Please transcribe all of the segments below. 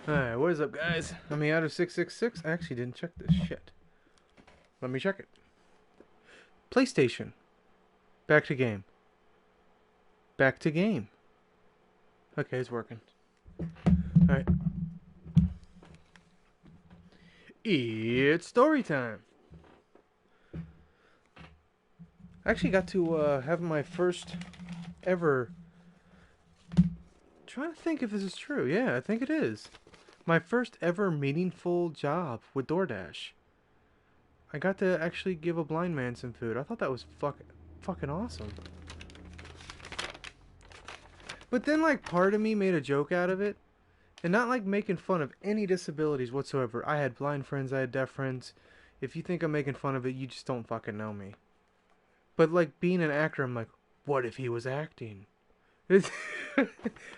Alright, what is up, guys? I'm the Outer666. I actually didn't check this shit. Let me check it. PlayStation. Back to game. Back to game. Okay, it's working. Alright. It's story time. I actually got to have my first ever... Trying to think if this is true. Yeah, I think it is. My first ever meaningful job with DoorDash. I got to actually give a blind man some food. I thought that was fucking awesome. But then, like, part of me made a joke out of it. And not, like, making fun of any disabilities whatsoever. I had blind friends, I had deaf friends. If you think I'm making fun of it, you just don't fucking know me. But, like, being an actor, I'm like, what if he was acting?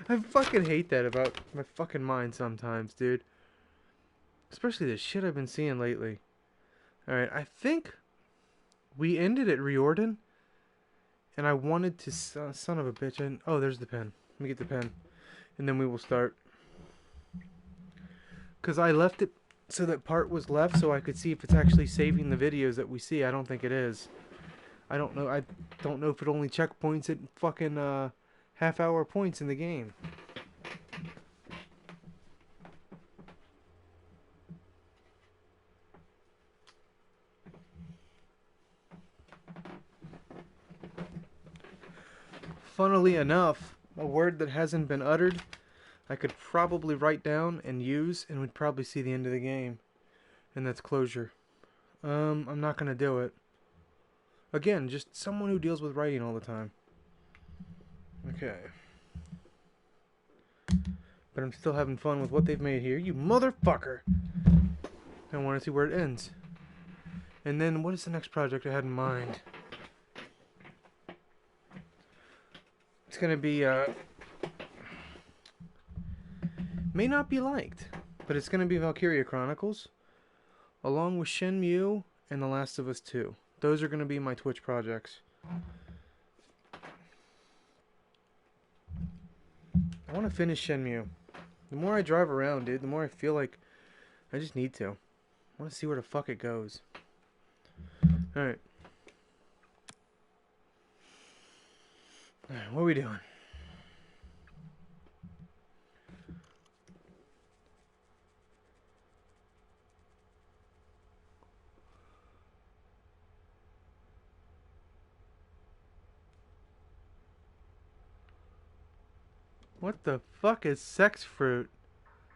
I fucking hate that about my fucking mind sometimes, dude. Especially the shit I've been seeing lately. Alright, I think we ended at Riordan. And I wanted to... son of a bitch. Oh, there's the pen. Let me get the pen. And then we will start. Because I left it so that part was left so I could see if it's actually saving the videos that we see. I don't think it is. I don't know. I don't know if it only checkpoints at fucking half-hour points in the game. Funnily enough, a word that hasn't been uttered, I could probably write down and use, and would probably see the end of the game. And that's closure. I'm not gonna do it. Again, just someone who deals with writing all the time. Okay. But I'm still having fun with what they've made here. You motherfucker! I want to see where it ends. And then, what is the next project I had in mind? It's gonna be, may not be liked, but it's gonna be Valkyria Chronicles, along with Shenmue and The Last of Us 2. Those are gonna be my Twitch projects. I want to finish Shenmue. The more I drive around, dude, the more I feel like I just need to. I want to see where the fuck it goes. Alright. Alright, what are we doing? What the fuck is sex fruit?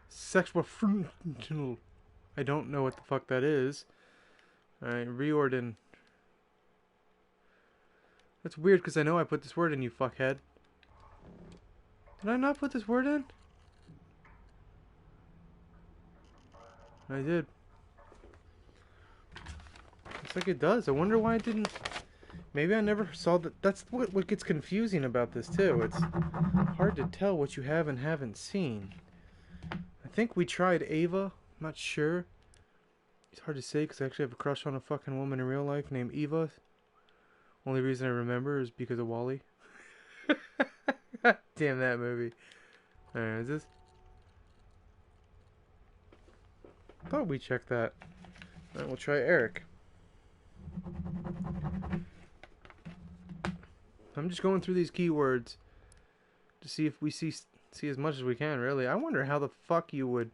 Sexual fruit. I don't know what the fuck that is. Alright, Riordan. That's weird because I know I put this word in, you fuckhead. Did I not put this word in? I did. Looks like it does. I wonder why it didn't... Maybe I never saw that. That's what gets confusing about this too. It's hard to tell what you have and haven't seen. I think we tried Ava. I'm not sure. It's hard to say because I actually have a crush on a fucking woman in real life named Eva. Only reason I remember is because of Wally. Damn that movie. Alright, is this? I thought we checked that. Alright, we'll try Eric. I'm just going through these keywords to see if we see as much as we can, really. I wonder how the fuck you would...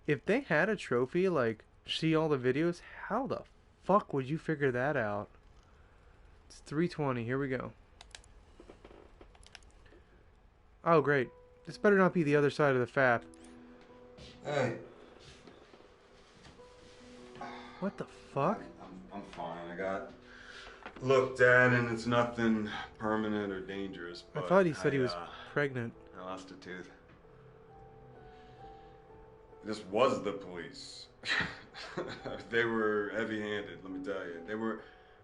If they had a trophy, like, see all the videos, how the fuck would you figure that out? It's 3:20. Here we go. Oh, great. This better not be the other side of the FAP. Hey. What the fuck? I'm fine. I got looked at, and it's nothing permanent or dangerous. I But thought he said he was pregnant. I lost a tooth. This was the police. They were heavy-handed, let me tell you. They were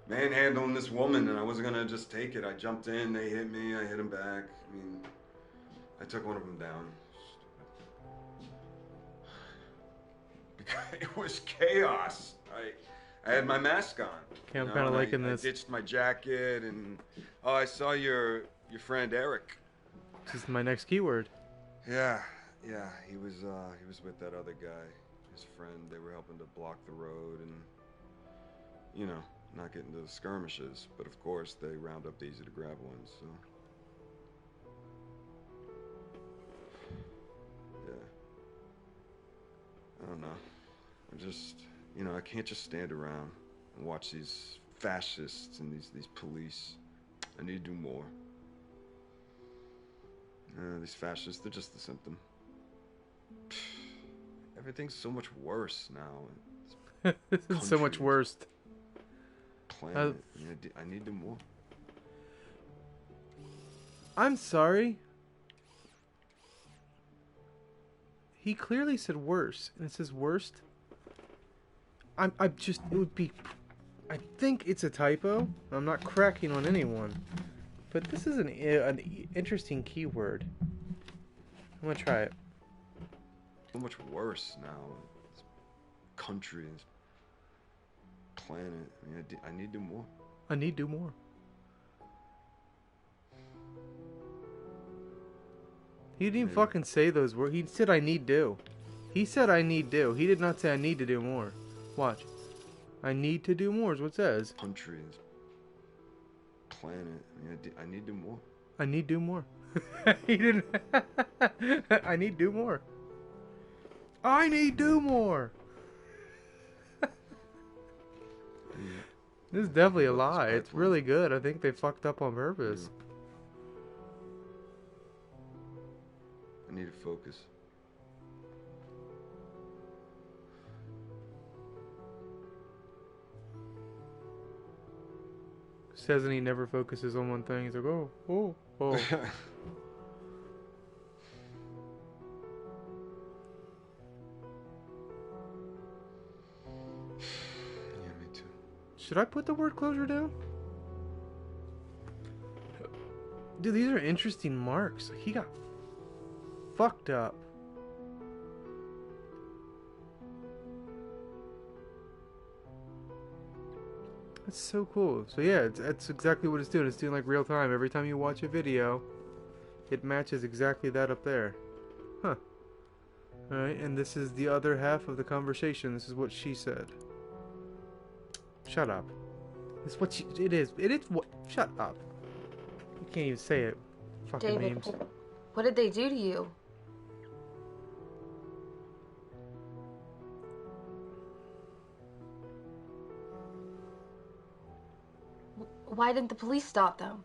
manhandling this woman, and I wasn't gonna just take it. I jumped in, they hit me, I hit them back. I mean, I took one of them down. It was chaos. I had my mask on. Okay, I'm kind of liking this. I ditched my jacket, and I saw your friend Eric. This is my next keyword. Yeah, Yeah, he was with that other guy, his friend. They were helping to block the road and, you know, not get into the skirmishes. But of course, they round up the easy to grab ones. So yeah, I don't know. I'm just, I can't just stand around and watch these fascists and these police. I need to do more. These fascists, they're just the symptom. Everything's so much worse now. This is so much Country, worse. planet. I need to do more. I'm sorry. He clearly said worse, and it says worst. I'm just, it would be, I think it's a typo. I'm not cracking on anyone. But this is an interesting keyword. I'm gonna try it. So much worse now. This country, this planet. I need to do more. I need to do more. He didn't even Maybe. fucking say those words. He said I need do. He said I need do. He did not say I need to do more. Watch. I need to do more is what it says. Country, this planet. I need to do more. I need do more. He didn't. I need do more. I need do more. This is definitely a lie. It's really good. I think they fucked up on purpose. I need to focus. Says and he never focuses on one thing. He's like, oh, oh, oh. Yeah, me too. Should I put the word closure down? Dude, these are interesting marks. He got fucked up. That's so cool. So yeah, that's exactly what it's doing. It's doing like real time. Every time you watch a video, it matches exactly that up there. Huh. Alright, and this is the other half of the conversation. This is what she said. Shut up. It's what she, it is. It is what, shut up. You can't even say it. Fucking David, names. what did they do to you? Why didn't the police stop them?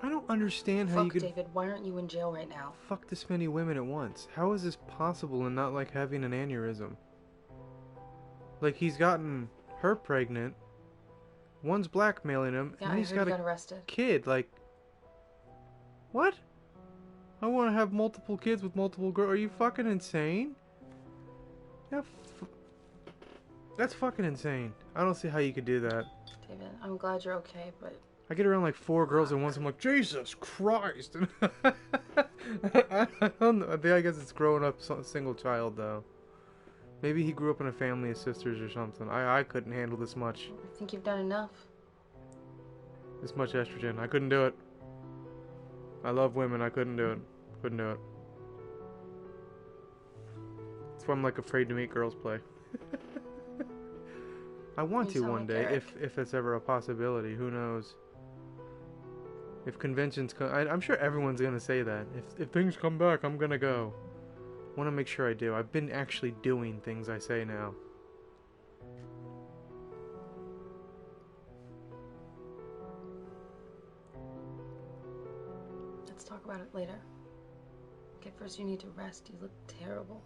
I don't understand how you Fuck, could David, why aren't you in jail right now? fuck this many women at once. How is this possible and not like having an aneurysm? Like he's gotten her pregnant. One's blackmailing him, Yeah, and I he's heard got you a got arrested. kid. Like, what? I want to have multiple kids with multiple girls. Are you fucking insane? Yeah, that's fucking insane. I don't see how you could do that. David, I'm glad you're okay, but I get around like 4 girls at once. I'm like, Jesus Christ! I don't know. I guess it's growing up single child though. Maybe he grew up in a family of sisters or something. I couldn't handle this much. I think you've done enough. This much estrogen. I couldn't do it. I love women. I couldn't do it. Couldn't do it. That's why I'm like afraid to meet girls play. I want You to sound one like day, Eric. if it's ever a possibility. Who knows? If conventions come, I'm sure everyone's gonna say that. If things come back, I'm gonna go. Want to make sure I do. I've been actually doing things I say now. Let's talk about it later. Okay, first you need to rest. You look terrible.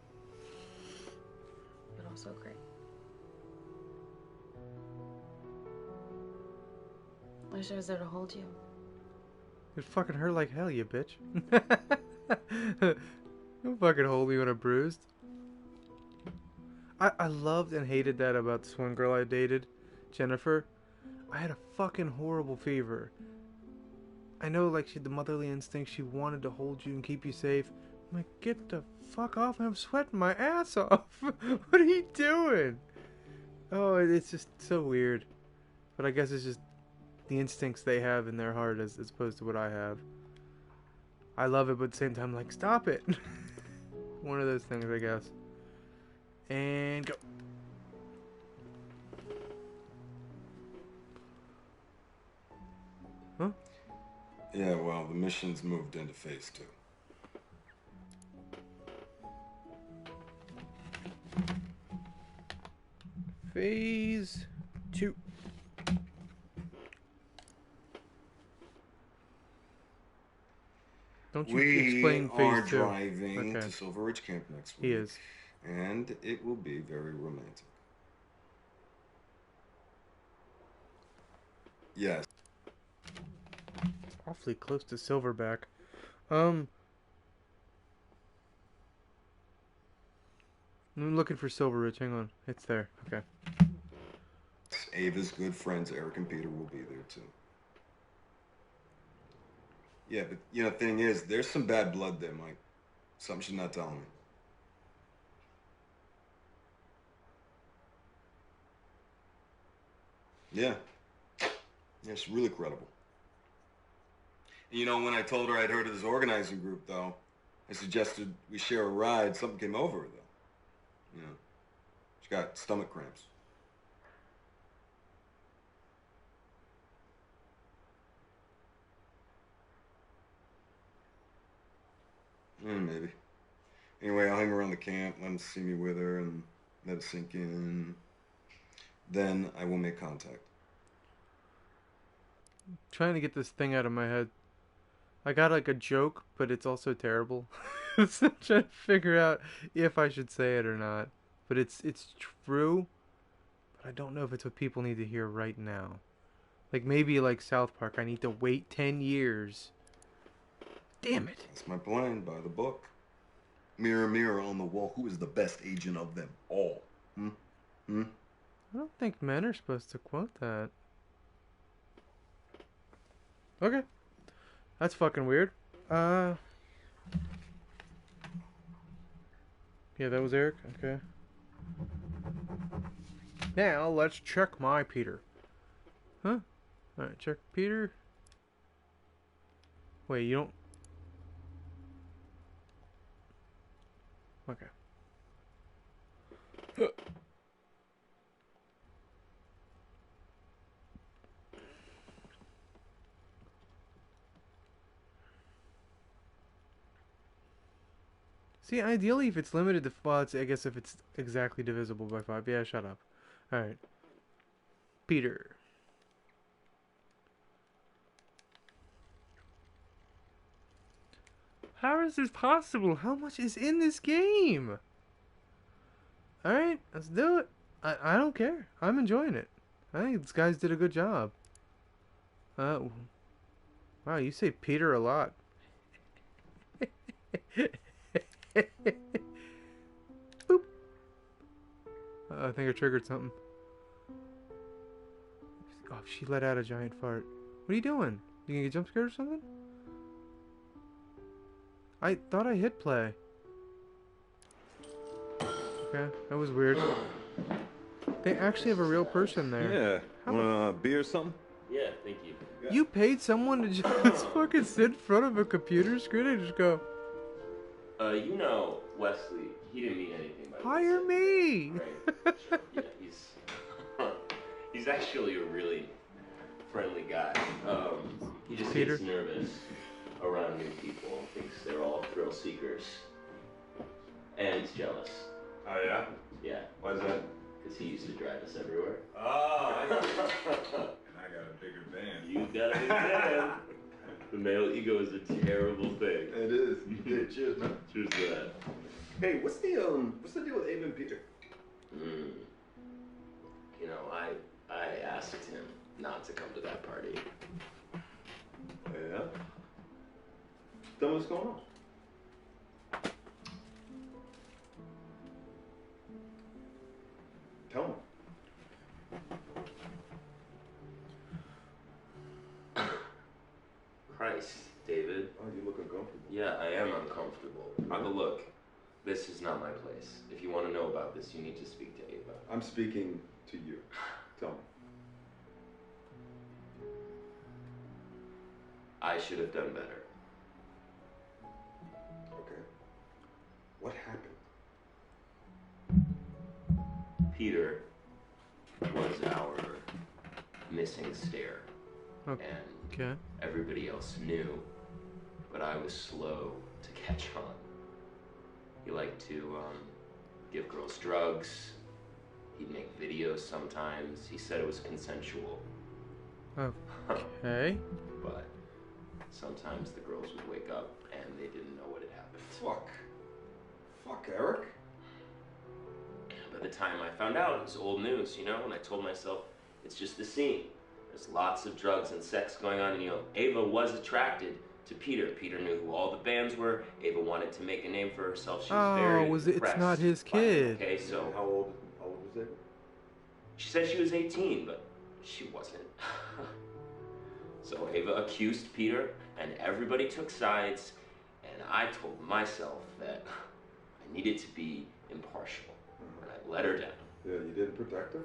But also great. I wish I was there to hold you. It fucking hurt like hell, you bitch. Don't fucking hold me when I'm bruised. I loved and hated that about this one girl I dated, Jennifer. I had a fucking horrible fever. I know, like, she had the motherly instinct. She wanted to hold you and keep you safe. I'm like, get the fuck off! I'm sweating my ass off. What are you doing? Oh, it's just so weird. But I guess it's just the instincts they have in their heart as opposed to what I have. I love it, but at the same time, like, stop it. One of those things, I guess. And go. Huh? Yeah, well, the mission's moved into phase 2. Phase 2. Don't you explain phase 2. We are driving to Silver Ridge Camp next week. He is. And it will be very romantic. Yes. Awfully close to Silverback. I'm looking for Silver Ridge. Hang on. It's there. Okay. Ava's good friends, Eric and Peter, will be there too. Yeah, but the thing is, there's some bad blood there, Mike. Something she's not telling me. Yeah. Yeah, it's really credible. And when I told her I'd heard of this organizing group, though, I suggested we share a ride. Something came over her, though. She got stomach cramps. Maybe. Anyway, I'll hang around the camp, let them see me with her, and let it sink in. Then I will make contact. I'm trying to get this thing out of my head. I got like a joke, but it's also terrible. So I'm trying to figure out if I should say it or not. But it's true, but I don't know if it's what people need to hear right now. Like maybe like South Park, I need to wait 10 years. Damn it. That's my plan, by the book. Mirror, mirror on the wall, who is the best agent of them all? I don't think men are supposed to quote that. Okay. That's fucking weird. Yeah, that was Eric. Okay. Now, let's check my Peter. Huh? Alright, check Peter. Wait, you don't... Okay. See, ideally, if it's limited to... Well, I guess if it's exactly divisible by 5. Yeah, shut up. Alright. Peter. How is this possible? How much is in this game? Alright, let's do it. I don't care. I'm enjoying it. I think these guys did a good job. Wow, you say Peter a lot. Boop. I think I triggered something. Oh, she let out a giant fart. What are you doing? You gonna get jump scared or something? I thought I hit play. Okay, that was weird. They actually have a real person there. Yeah. Want a beer or something? Yeah, thank you. You paid someone to just fucking sit in front of a computer screen and just go, Wesley, he didn't mean anything by hire me! Right. Sure. Yeah, he's actually a really friendly guy. He just gets nervous around new people, thinks they're all thrill seekers. And he's jealous. Oh, yeah? Yeah. Why is that? Because he used to drive us everywhere. Oh, and I got a bigger van. You got a big van. The male ego is a terrible thing. It is. Yeah, cheers, man. Cheers to that. Hey, what's the deal with Ava and Peter? I asked him not to come to that party. Yeah? Tell me what's going on. Tell me. Christ, David. Oh, you look a uncomfortable. Yeah, I am uncomfortable. But look, this is not my place. If you want to know about this, you need to speak to Ava. I'm speaking to you. Tell me. I should have done better. Okay. What happened? Peter was our missing stair. Okay. And everybody else knew, but I was slow to catch on. He liked to give girls drugs. He'd make videos sometimes. He said it was consensual. Okay. But sometimes the girls would wake up and they didn't know what had happened. Fuck, Eric. By the time I found out, it was old news, you know, and I told myself, it's just the scene. There's lots of drugs and sex going on, and, you know, Ava was attracted to Peter. Peter knew who all the bands were. Ava wanted to make a name for herself. She was very it's not his kid. Okay, so How old was Ava? she said she was 18, but she wasn't. So Ava accused Peter, and everybody took sides, and I told myself that I needed to be impartial, and I let her down. Yeah, you didn't protect her?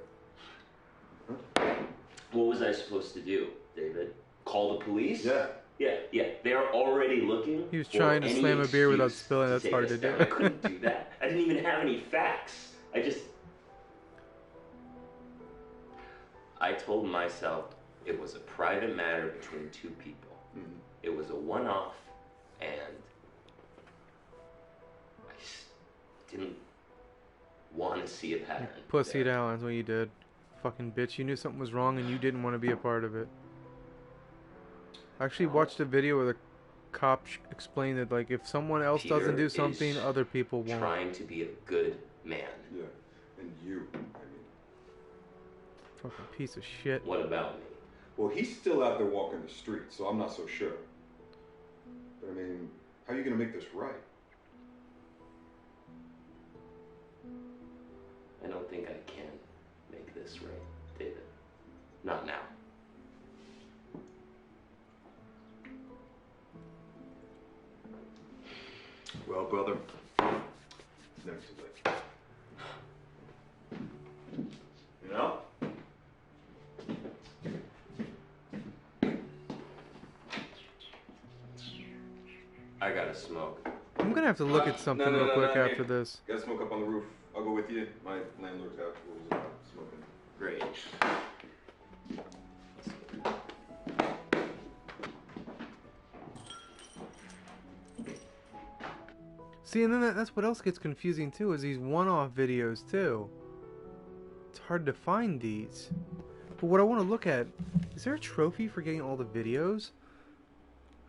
What was I supposed to do, David? Call the police? Yeah. Yeah. They're already looking. He was trying to slam a beer without spilling. That's hard to do. I couldn't do that. I didn't even have any facts. I told myself it was a private matter between two people. Mm-hmm. It was a one-off, and I just didn't want to see a pattern. Pussied out, that's what you did. Fucking bitch. You knew something was wrong and you didn't want to be a part of it. I actually watched a video where the cop explained that, like, if someone else Peter doesn't do something, is other people won't. Trying to be a good man. Yeah. And you, Fucking piece of shit. What about me? Well, he's still out there walking the street, so I'm not so sure. But I mean, how are you gonna make this right? I don't think I can make this right, David. Not now. Well, brother, it's never too late. You know? I gotta smoke. I'm gonna have to look at something real quick after this. Gotta smoke up on the roof. I'll go with you. My landlord's got rules about smoking. Great. See, and then that's what else gets confusing too, is these one-off videos too. It's hard to find these. But what I want to look at, is there a trophy for getting all the videos?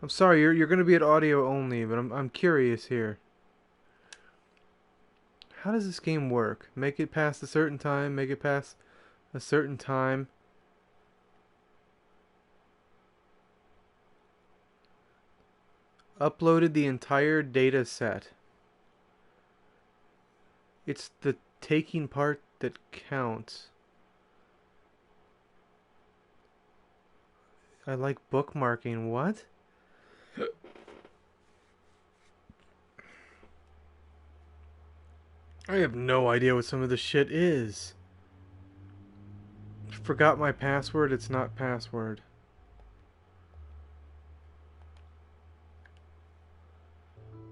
I'm sorry, you're going to be at audio only, but I'm curious here. How does this game work? Make it past a certain time, make it past a certain time. Uploaded the entire data set. It's the taking part that counts. I like bookmarking. What? I have no idea what some of this shit is. Forgot my password. It's not password.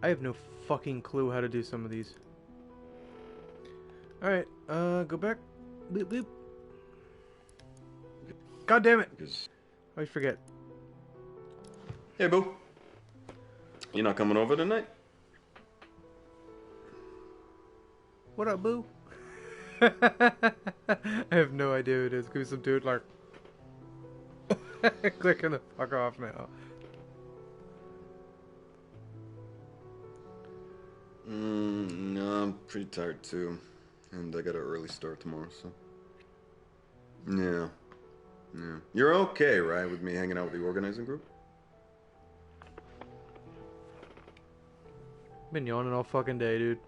I have no fucking clue how to do some of these. Alright, go back. Bleep, bleep. God damn it! I forget. Hey, boo. You not coming over tonight? What up, boo? I have no idea who it is. Could be some dude like clicking the fuck off now. No, I'm pretty tired too. And I got an early start tomorrow, so. Yeah. You're okay, right, with me hanging out with the organizing group? Been yawning all fucking day, dude.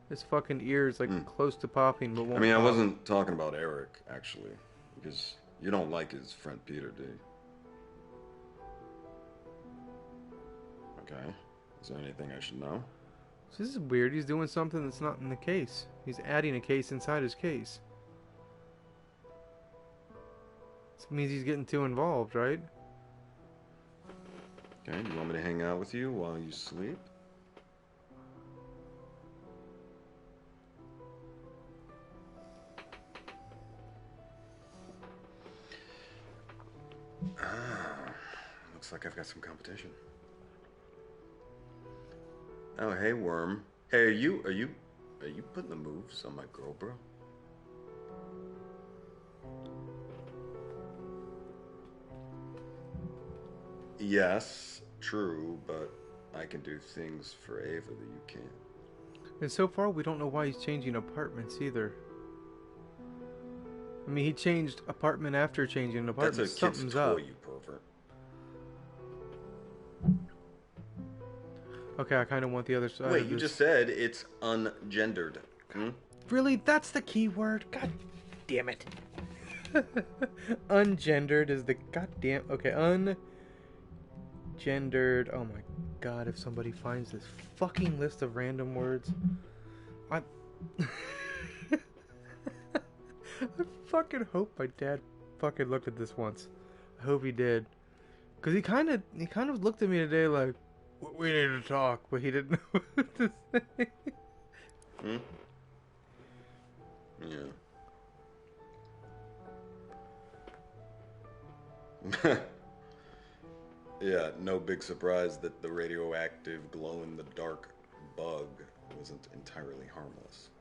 His fucking ear's like close to popping, but won't I mean, I pop. wasn't talking about Eric, actually. Because you don't like his friend Peter, do you? Okay. Is there anything I should know? So this is weird. He's doing something that's not in the case. He's adding a case inside his case. This means he's getting too involved, right? Okay, do you want me to hang out with you while you sleep? Looks like I've got some competition. Oh, hey, Worm. Hey, are you putting the moves on my girl, bro? Yes, true, but I can do things for Ava that you can't. And so far, we don't know why he's changing apartments either. I mean, he changed apartment after changing an apartment. That's a kid's Something's toy, up. you pervert. Okay, I kind of want the other side. Wait, of you this. just said it's ungendered. Hmm? Really? That's the key word? God damn it. Ungendered is the goddamn... Okay, ungendered. Oh my god, if somebody finds this fucking list of random words. I fucking hope my dad fucking looked at this once. I hope he did. Because he kind of looked at me today like, we need to talk, but he didn't know what to say. Hmm? Yeah. Yeah, no big surprise that the radioactive glow-in-the-dark bug wasn't entirely harmless.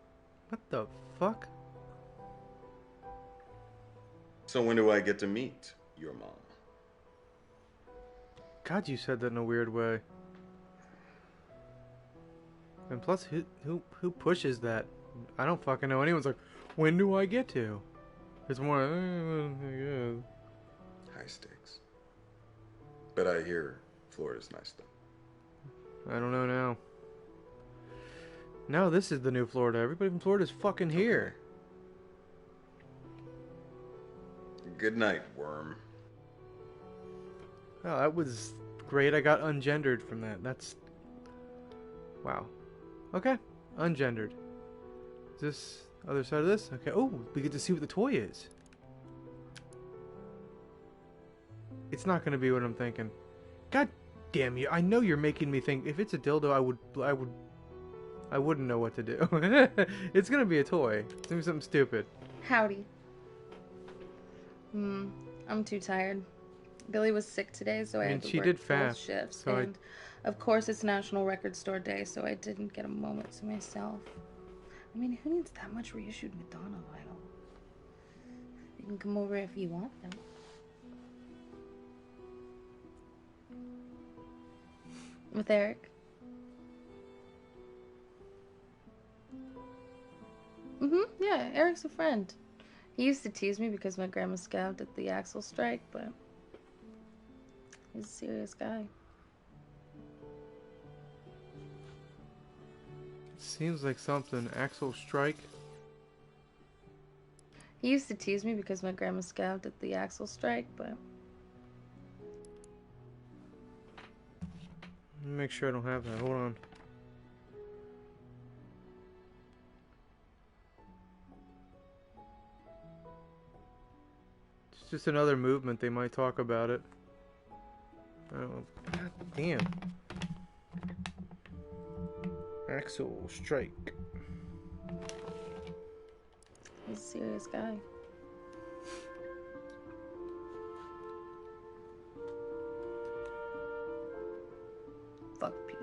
What the fuck? So when do I get to meet your mom? God, you said that in a weird way. And plus, who pushes that? I don't fucking know. Anyone's like, when do I get to? It's more, yeah. High stakes. But I hear Florida's nice though. I don't know now. No, this is the new Florida. Everybody from Florida's fucking here. Good night, Worm. Oh, that was great. I got ungendered from that. That's... Wow. Okay. Ungendered. Is this other side of this? Okay. Oh, we get to see what the toy is. It's not going to be what I'm thinking. God damn you. I know you're making me think. If it's a dildo, I wouldn't know what to do. It's going to be a toy. It's going to be something stupid. Howdy. I'm too tired. Billy was sick today, so I had to she work did full fast, shifts. so And of course, it's National Record Store Day, so I didn't get a moment to myself. I mean, who needs that much reissued Madonna vinyl? You can come over if you want them. With Eric. Yeah, Eric's a friend. He used to tease me because my grandma scabbed at the Axel strike, but he's a serious guy. Seems like something. Axel Strike. He used to tease me because my grandma scabbed at the Axel strike, but Let me make sure I don't have that. Hold on. It's just another movement. They might talk about it. Oh, god damn. Axel Strike. he's a serious guy. Fuck Peter.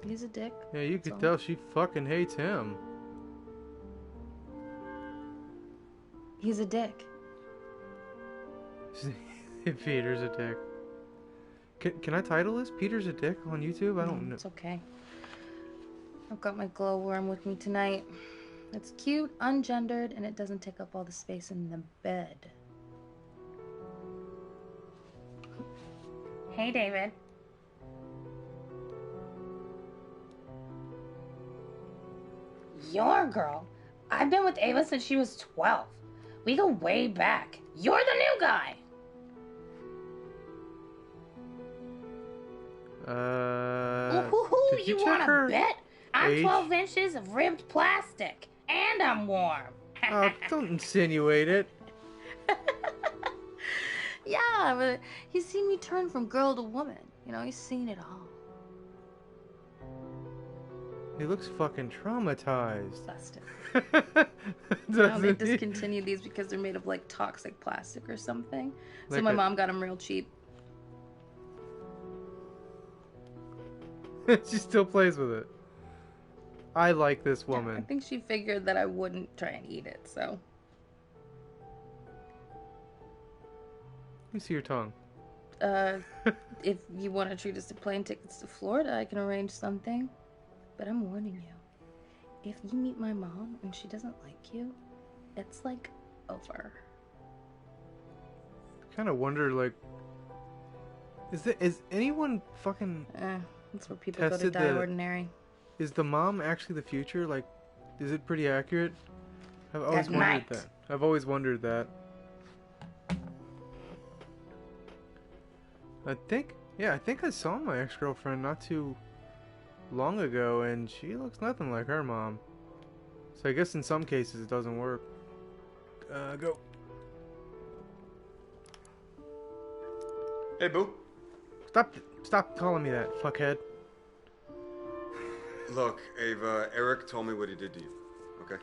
He's a dick. Yeah, you That's could all. tell she fucking hates him. He's a dick. Peter's a dick. Can I title this Peter's a Dick on YouTube? I don't know. It's okay. I've got my glowworm with me tonight. It's cute, ungendered, and it doesn't take up all the space in the bed. Hey, David. Your girl. I've been with Ava since she was 12. We go way back. You're the new guy. Ooh, Did you check want her to bet? I'm age? 12 inches of ribbed plastic, and I'm warm. Oh, don't insinuate it. Yeah, but he's seen me turn from girl to woman. You know, he's seen it all. He looks fucking traumatized. Busted. Now they Doesn't he? discontinued these because they're made of like toxic plastic or something. So Like my a- mom got them real cheap. She still plays with it. I like this I woman. think she figured that I wouldn't try and eat it, so. Let me see your tongue. If you want to treat us to plane tickets to Florida, I can arrange something. But I'm warning you. If you meet my mom and she doesn't like you, it's like over. Kind of wonder, like, is anyone fucking? That's where people go to Tested die the- ordinary. Is the mom actually the future? Like, is it pretty accurate? I've always At wondered night. that. I've always wondered that. I think I saw my ex-girlfriend not too long ago, and she looks nothing like her mom. So I guess in some cases it doesn't work. Go. Hey, boo. Stop calling me that, fuckhead. Look, Ava, Eric told me what he did to you, okay?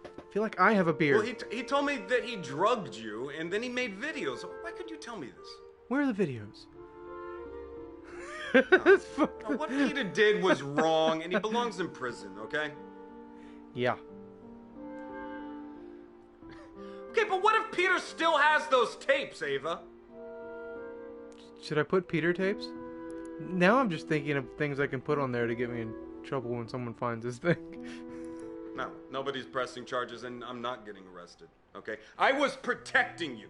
I feel like I have a beard. Well, he told me that he drugged you, and then he made videos. Why could you tell me this? Where are the videos? It's fuck- Now, what Peter did was wrong, and he belongs in prison, okay? Yeah. Okay, but what if Peter still has those tapes, Ava? Should I put Peter tapes? Now I'm just thinking of things I can put on there to get me in trouble when someone finds this thing. No, nobody's pressing charges, and I'm not getting arrested, okay? I was protecting you.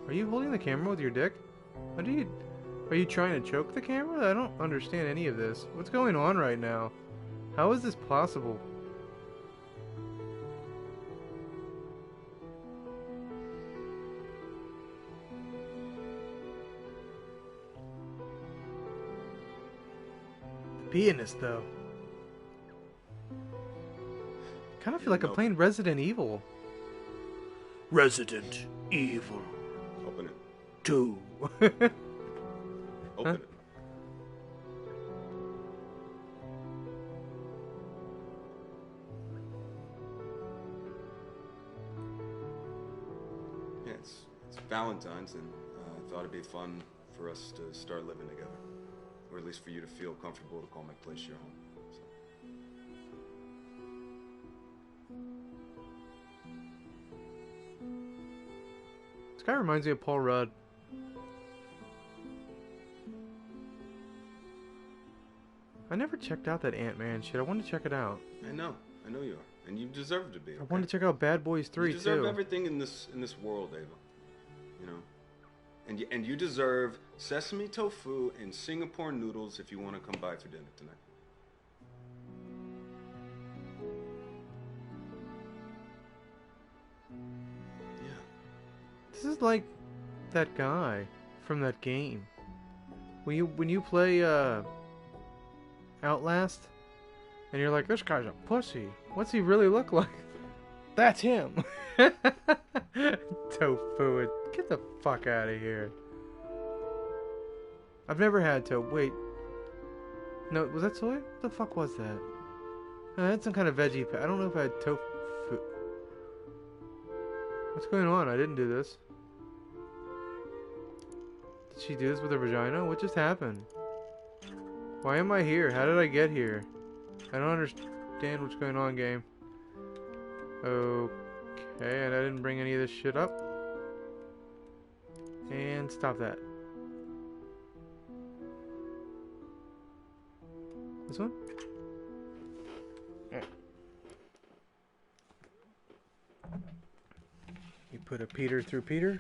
Are you holding the camera with your dick? Are you trying to choke the camera? I don't understand any of this. What's going on right now? How is this possible? The pianist, though. Kind of feel like I'm playing Resident Evil. Resident Evil Open it. 2. Open Huh? it. Yeah, it's Valentine's, and I thought it'd be fun for us to start living together. Or at least for you to feel comfortable to call my place your home. So. This guy reminds me of Paul Rudd. I never checked out that Ant-Man shit. I wanted to check it out. I know you are, and you deserve to be. I wanted to check out Bad Boys 3 You deserve too. everything in this world, Ava. You know, and you deserve sesame tofu and Singapore noodles if you want to come by for dinner tonight. Yeah. This is like that guy from that game. When you play Outlast, and you're like, this guy's a pussy. What's he really look like? That's him. Tofu, get the fuck out of here. I've never had tofu. Wait. No, was that soy? What the fuck was that? I had some kind of veggie. I don't know if I had tofu. What's going on? I didn't do this. Did she do this with her vagina? What just happened? Why am I here? How did I get here? I don't understand what's going on, game. Okay, and I didn't bring any of this shit up. And stop that. This one? You put a Peter through Peter.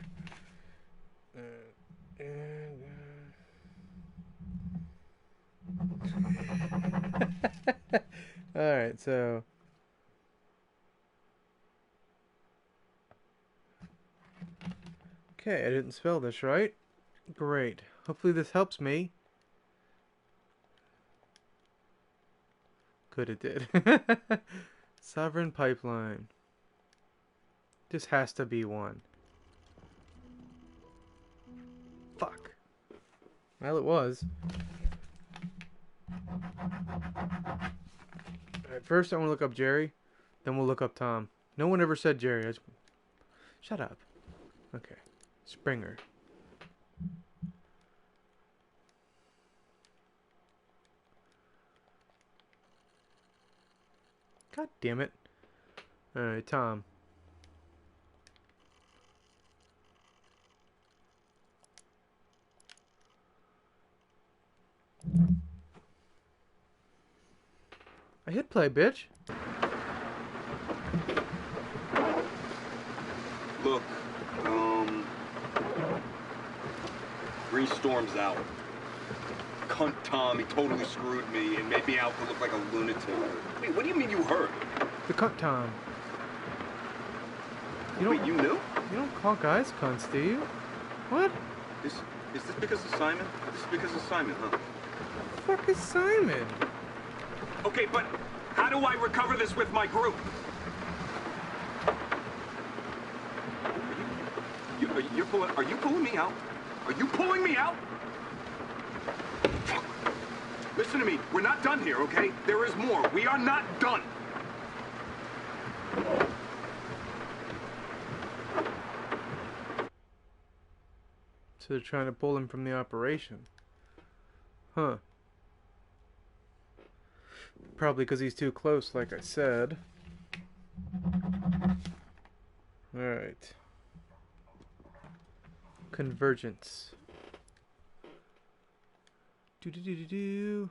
Alright, so Okay, I didn't spell this right. Great. Hopefully this helps me. Good, it did. Sovereign Pipeline. This has to be one. Fuck. Well, it was. Alright, first I want to look up Jerry, then we'll look up Tom. No one ever said Jerry. Shut up. Okay. Springer. God damn it. Alright, Tom. I hit play, bitch. Look, Green Storm's out. Cunt Tom, he totally screwed me and made me out to look like a lunatic. Wait, what do you mean you heard? The cunt Tom. Wait, you knew? You don't call guys cunts, do you? What? Is this because of Simon? This is because of Simon, huh? The fuck is Simon? Okay, but how do I recover this with my group? Are you pulling me out? Are you pulling me out? Listen to me. We're not done here, okay? There is more. We are not done. So they're trying to pull him from the operation. Huh. Probably because he's too close, like I said. Alright. Convergence. Do.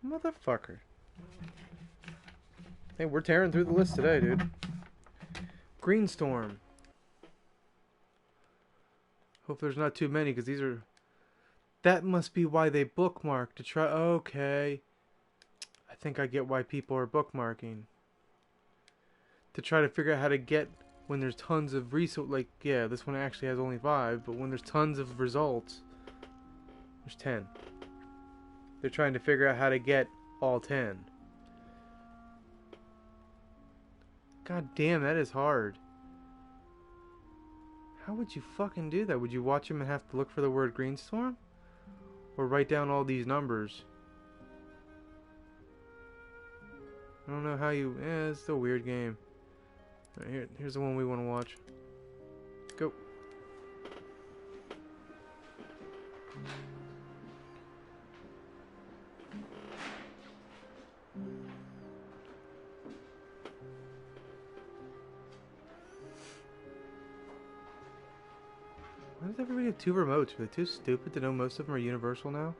Motherfucker. Hey, we're tearing through the list today, dude. Greenstorm. Hope there's not too many, because these are... That must be why they bookmark, to try... Okay. I think I get why people are bookmarking. To try to figure out how to get... When there's tons of results... Like, yeah, this one actually has only 5, but when there's tons of results... There's 10. They're trying to figure out how to get all 10. God damn, that is hard. How would you fucking do that? Would you watch him and have to look for the word Greenstorm? Or write down all these numbers? I don't know how you... it's a weird game. Right, here's the one we want to watch. Go. Why does everybody have 2 remotes? Are they too stupid to know most of them are universal now?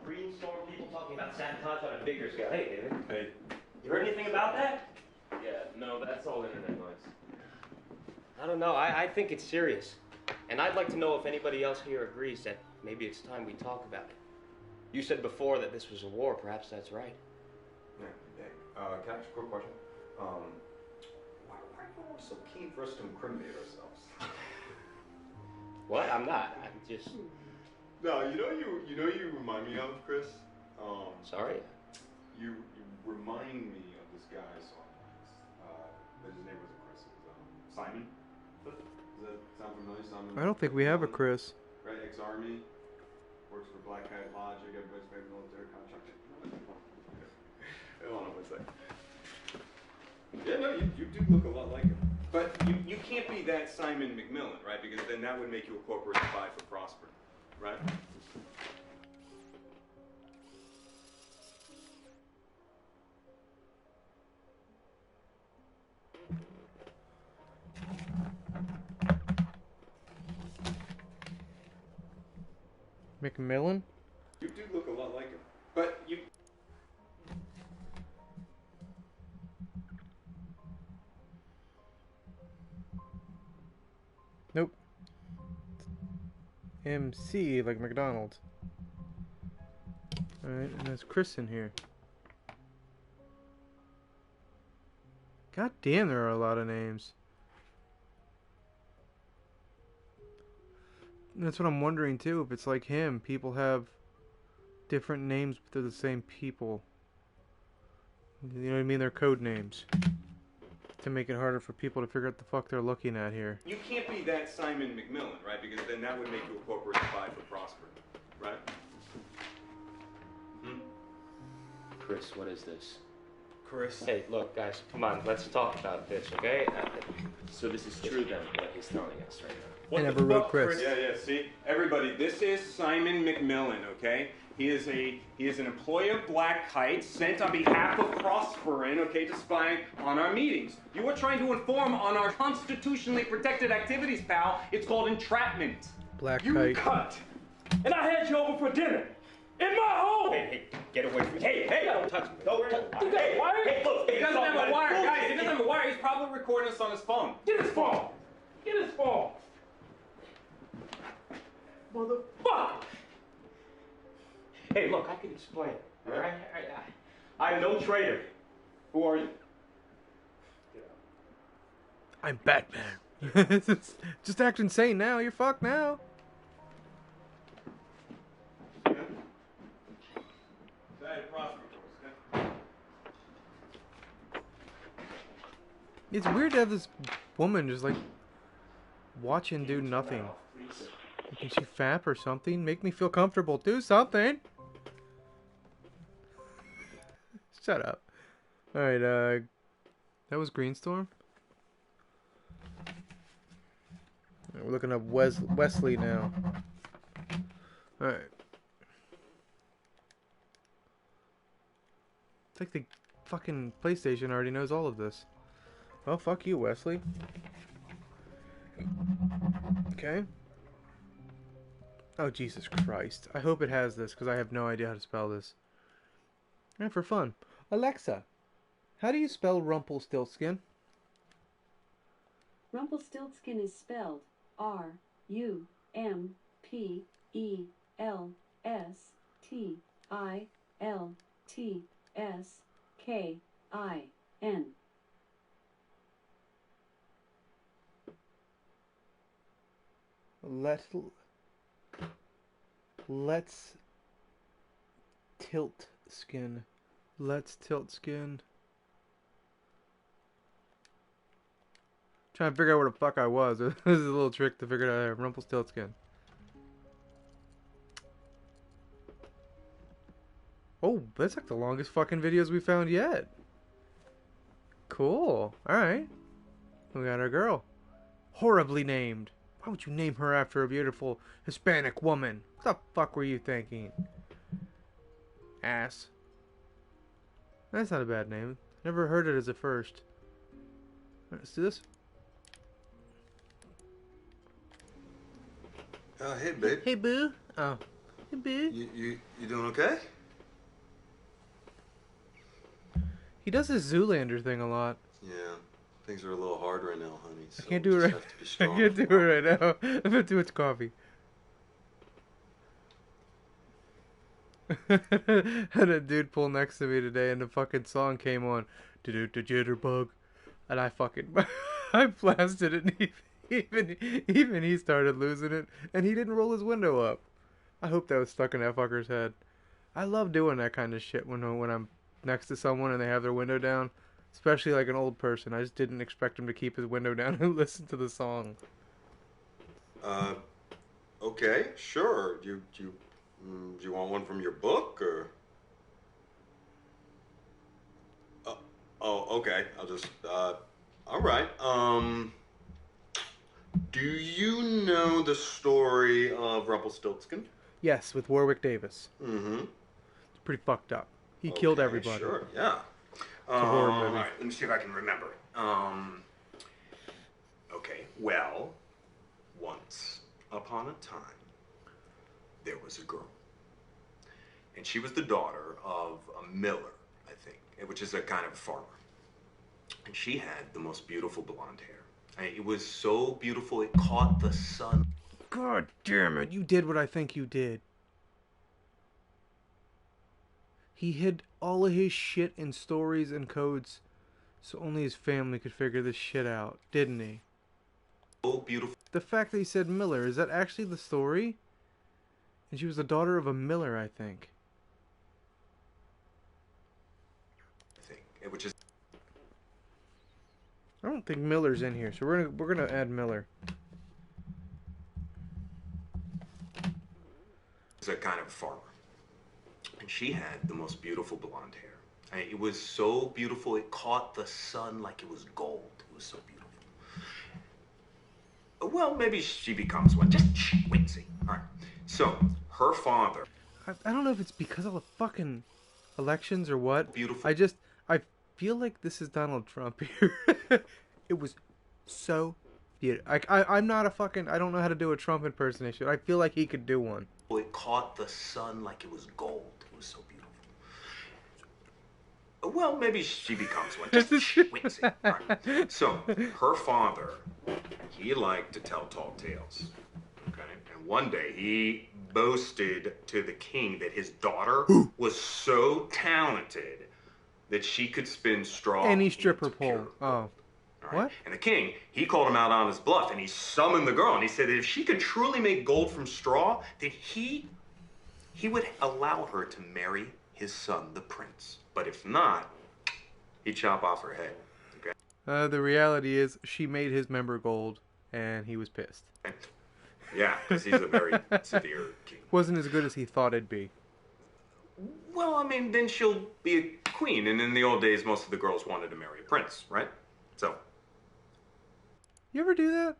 Greenstorm people talking about sabotage on a bigger scale. Hey, David. Hey. You heard anything about that? Yeah, no, that's all internet noise. I don't know. I think it's serious. And I'd like to know if anybody else here agrees that maybe it's time we talk about it. You said before that this was a war. Perhaps that's right. Yeah, can I ask a quick question? Why are you always so keen for us to incriminate ourselves? What? I'm not. I'm just... No, you remind me of, Chris. Sorry. You remind me of this guy I saw once. But his name wasn't Chris. It was Simon. Does that sound familiar? Simon. I don't think we have a Chris. Right, ex-army, works for Black Hat Logic. Everybody's favorite military contractor. Hold on one second. Yeah, no, you do look a lot like him. But you can't be that Simon McMillan, right? Because then that would make you a corporate spy for Prosper, right? McMillan? You do look a lot like him. But you... Nope. MC, like McDonald's. Alright, and there's Chris in here. God damn, there are a lot of names. And that's what I'm wondering too, if it's like him, people have different names but they're the same people. You know what I mean? They're code names. To make it harder for people to figure out the fuck they're looking at here. You can't be that Simon McMillan, right? Because then that would make you a corporate spy for Prosper, right? Chris, what is this? Chris. Hey, look, guys, come on, let's talk about this, okay? So this is true then, what he's telling us right now. What I the never wrote fuck, Chris. Yeah, see? Everybody, this is Simon McMillan, okay? He is an employee of Black Kite sent on behalf of Prosperin, okay, to spy on our meetings. You are trying to inform on our constitutionally protected activities, pal. It's called entrapment. Black You Kite. cut. And I had you over for dinner. In my home. Hey, get away from me. Hey, Don't touch me. Don't touch You got a wire? Hey, look, he doesn't have a wire, guys. He doesn't have a wire. He's probably recording us on his phone. Get his phone. Get his phone. Motherfucker. Hey, look, I can explain. All right? I'm no traitor. Who are you? I'm Batman. Just act insane now. You're fucked now. It's weird to have this woman just like watch and do nothing. Can she fap or something? Make me feel comfortable. Do something. Shut up. Alright, that was Greenstorm. We're looking up Wesley now. Alright. It's like the fucking PlayStation already knows all of this. Well, fuck you, Wesley. Okay. Oh, Jesus Christ. I hope it has this, because I have no idea how to spell this. And for fun. Alexa, how do you spell Rumpelstiltskin? Rumpelstiltskin is spelled Rumpelstiltskin. Let's tilt skin. Let's tilt skin. Trying to figure out where the fuck I was. This is a little trick to figure out Rumpelstiltskin. Oh, that's like the longest fucking videos we found yet. Cool. Alright. We got our girl. Horribly named. Why would you name her after a beautiful Hispanic woman? What the fuck were you thinking? Ass. That's not a bad name. Never heard it as a first. Alright, let's do this. Hey, babe. Hey, boo. Oh. Hey, boo. You doing okay? He does this Zoolander thing a lot. Yeah. Things are a little hard right now, honey. So I can't do it just right. have to be I strong. can't do it right now. I've had too much coffee. Had a dude pull next to me today, and the fucking song came on. Do the jitterbug, and I fucking I blasted it. And even he started losing it, and he didn't roll his window up. I hope that was stuck in that fucker's head. I love doing that kind of shit when I'm next to someone and they have their window down. Especially like an old person. I just didn't expect him to keep his window down and listen to the song. Okay, sure. Do you want one from your book, or? Oh, okay. I'll just, all right. Do you know the story of Rumpelstiltskin? Yes, with Warwick Davis. Mm-hmm. It's pretty fucked up. He killed everybody. Sure, yeah. It's a horror movie. All right, let me see if I can remember. Okay, well, once upon a time, there was a girl. And she was the daughter of a miller, I think, which is a kind of farmer. And she had the most beautiful blonde hair. It was so beautiful it caught the sun. God damn it, you did what I think you did. He hid all of his shit in stories and codes so only his family could figure this shit out, didn't he? So beautiful. The fact that he said Miller, is that actually the story? And she was the daughter of a miller, I think. Which is... I don't think Miller's in here, so we're gonna add Miller. Is a kind of farmer. And she had the most beautiful blonde hair. It was so beautiful it caught the sun like it was gold. It was so beautiful. Well, maybe she becomes one. Just wait and see. All right. So, her father... I don't know if it's because of the fucking elections or what. Beautiful. I feel like this is Donald Trump here. It was so beautiful. I'm not a fucking... I don't know how to do a Trump impersonation. I feel like he could do one. It caught the sun like it was gold. It was so beautiful. Well, maybe she becomes one. Just wait and see. All right. So, her father, he liked to tell tall tales. Okay? And one day, he boasted to the king that his daughter was so talented that she could spin straw. Any stripper pole. Pure. Oh. Right? What? And the king, he called him out on his bluff, and he summoned the girl, and he said that if she could truly make gold from straw, then he would allow her to marry his son, the prince. But if not, he'd chop off her head. Okay? The reality is, she made his member gold, and he was pissed. Yeah, because he's a very severe king. Wasn't as good as he thought it'd be. Well, I mean, then she'll be a queen, and in the old days, most of the girls wanted to marry a prince, right? So... You ever do that?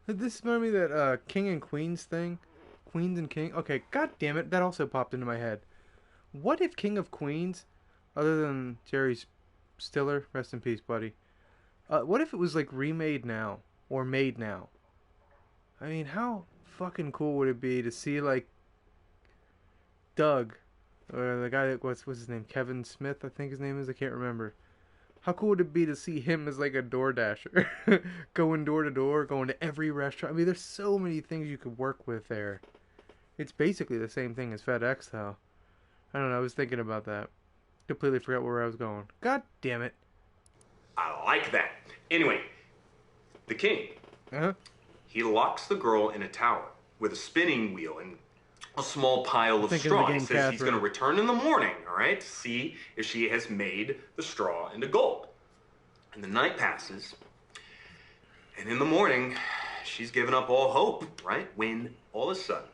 This reminded me of that King and Queens thing. Queens and King. Okay, god damn it, that also popped into my head. What if King of Queens, other than Jerry Stiller, rest in peace, buddy. What if it was like remade now or made now? I mean, how fucking cool would it be to see like Doug, or the guy that what's his name, Kevin Smith, I think his name is. I can't remember. How cool would it be to see him as like a door dasher, going door to door, going to every restaurant? I mean, there's so many things you could work with there. It's basically the same thing as FedEx, though. I don't know. I was thinking about that. Completely forgot where I was going. God damn it. I like that. Anyway, the king, he locks the girl in a tower with a spinning wheel and a small pile of straw. He says he's going to return in the morning, all right, to see if she has made the straw into gold. And the night passes, and in the morning, she's given up all hope, right? When all of a sudden,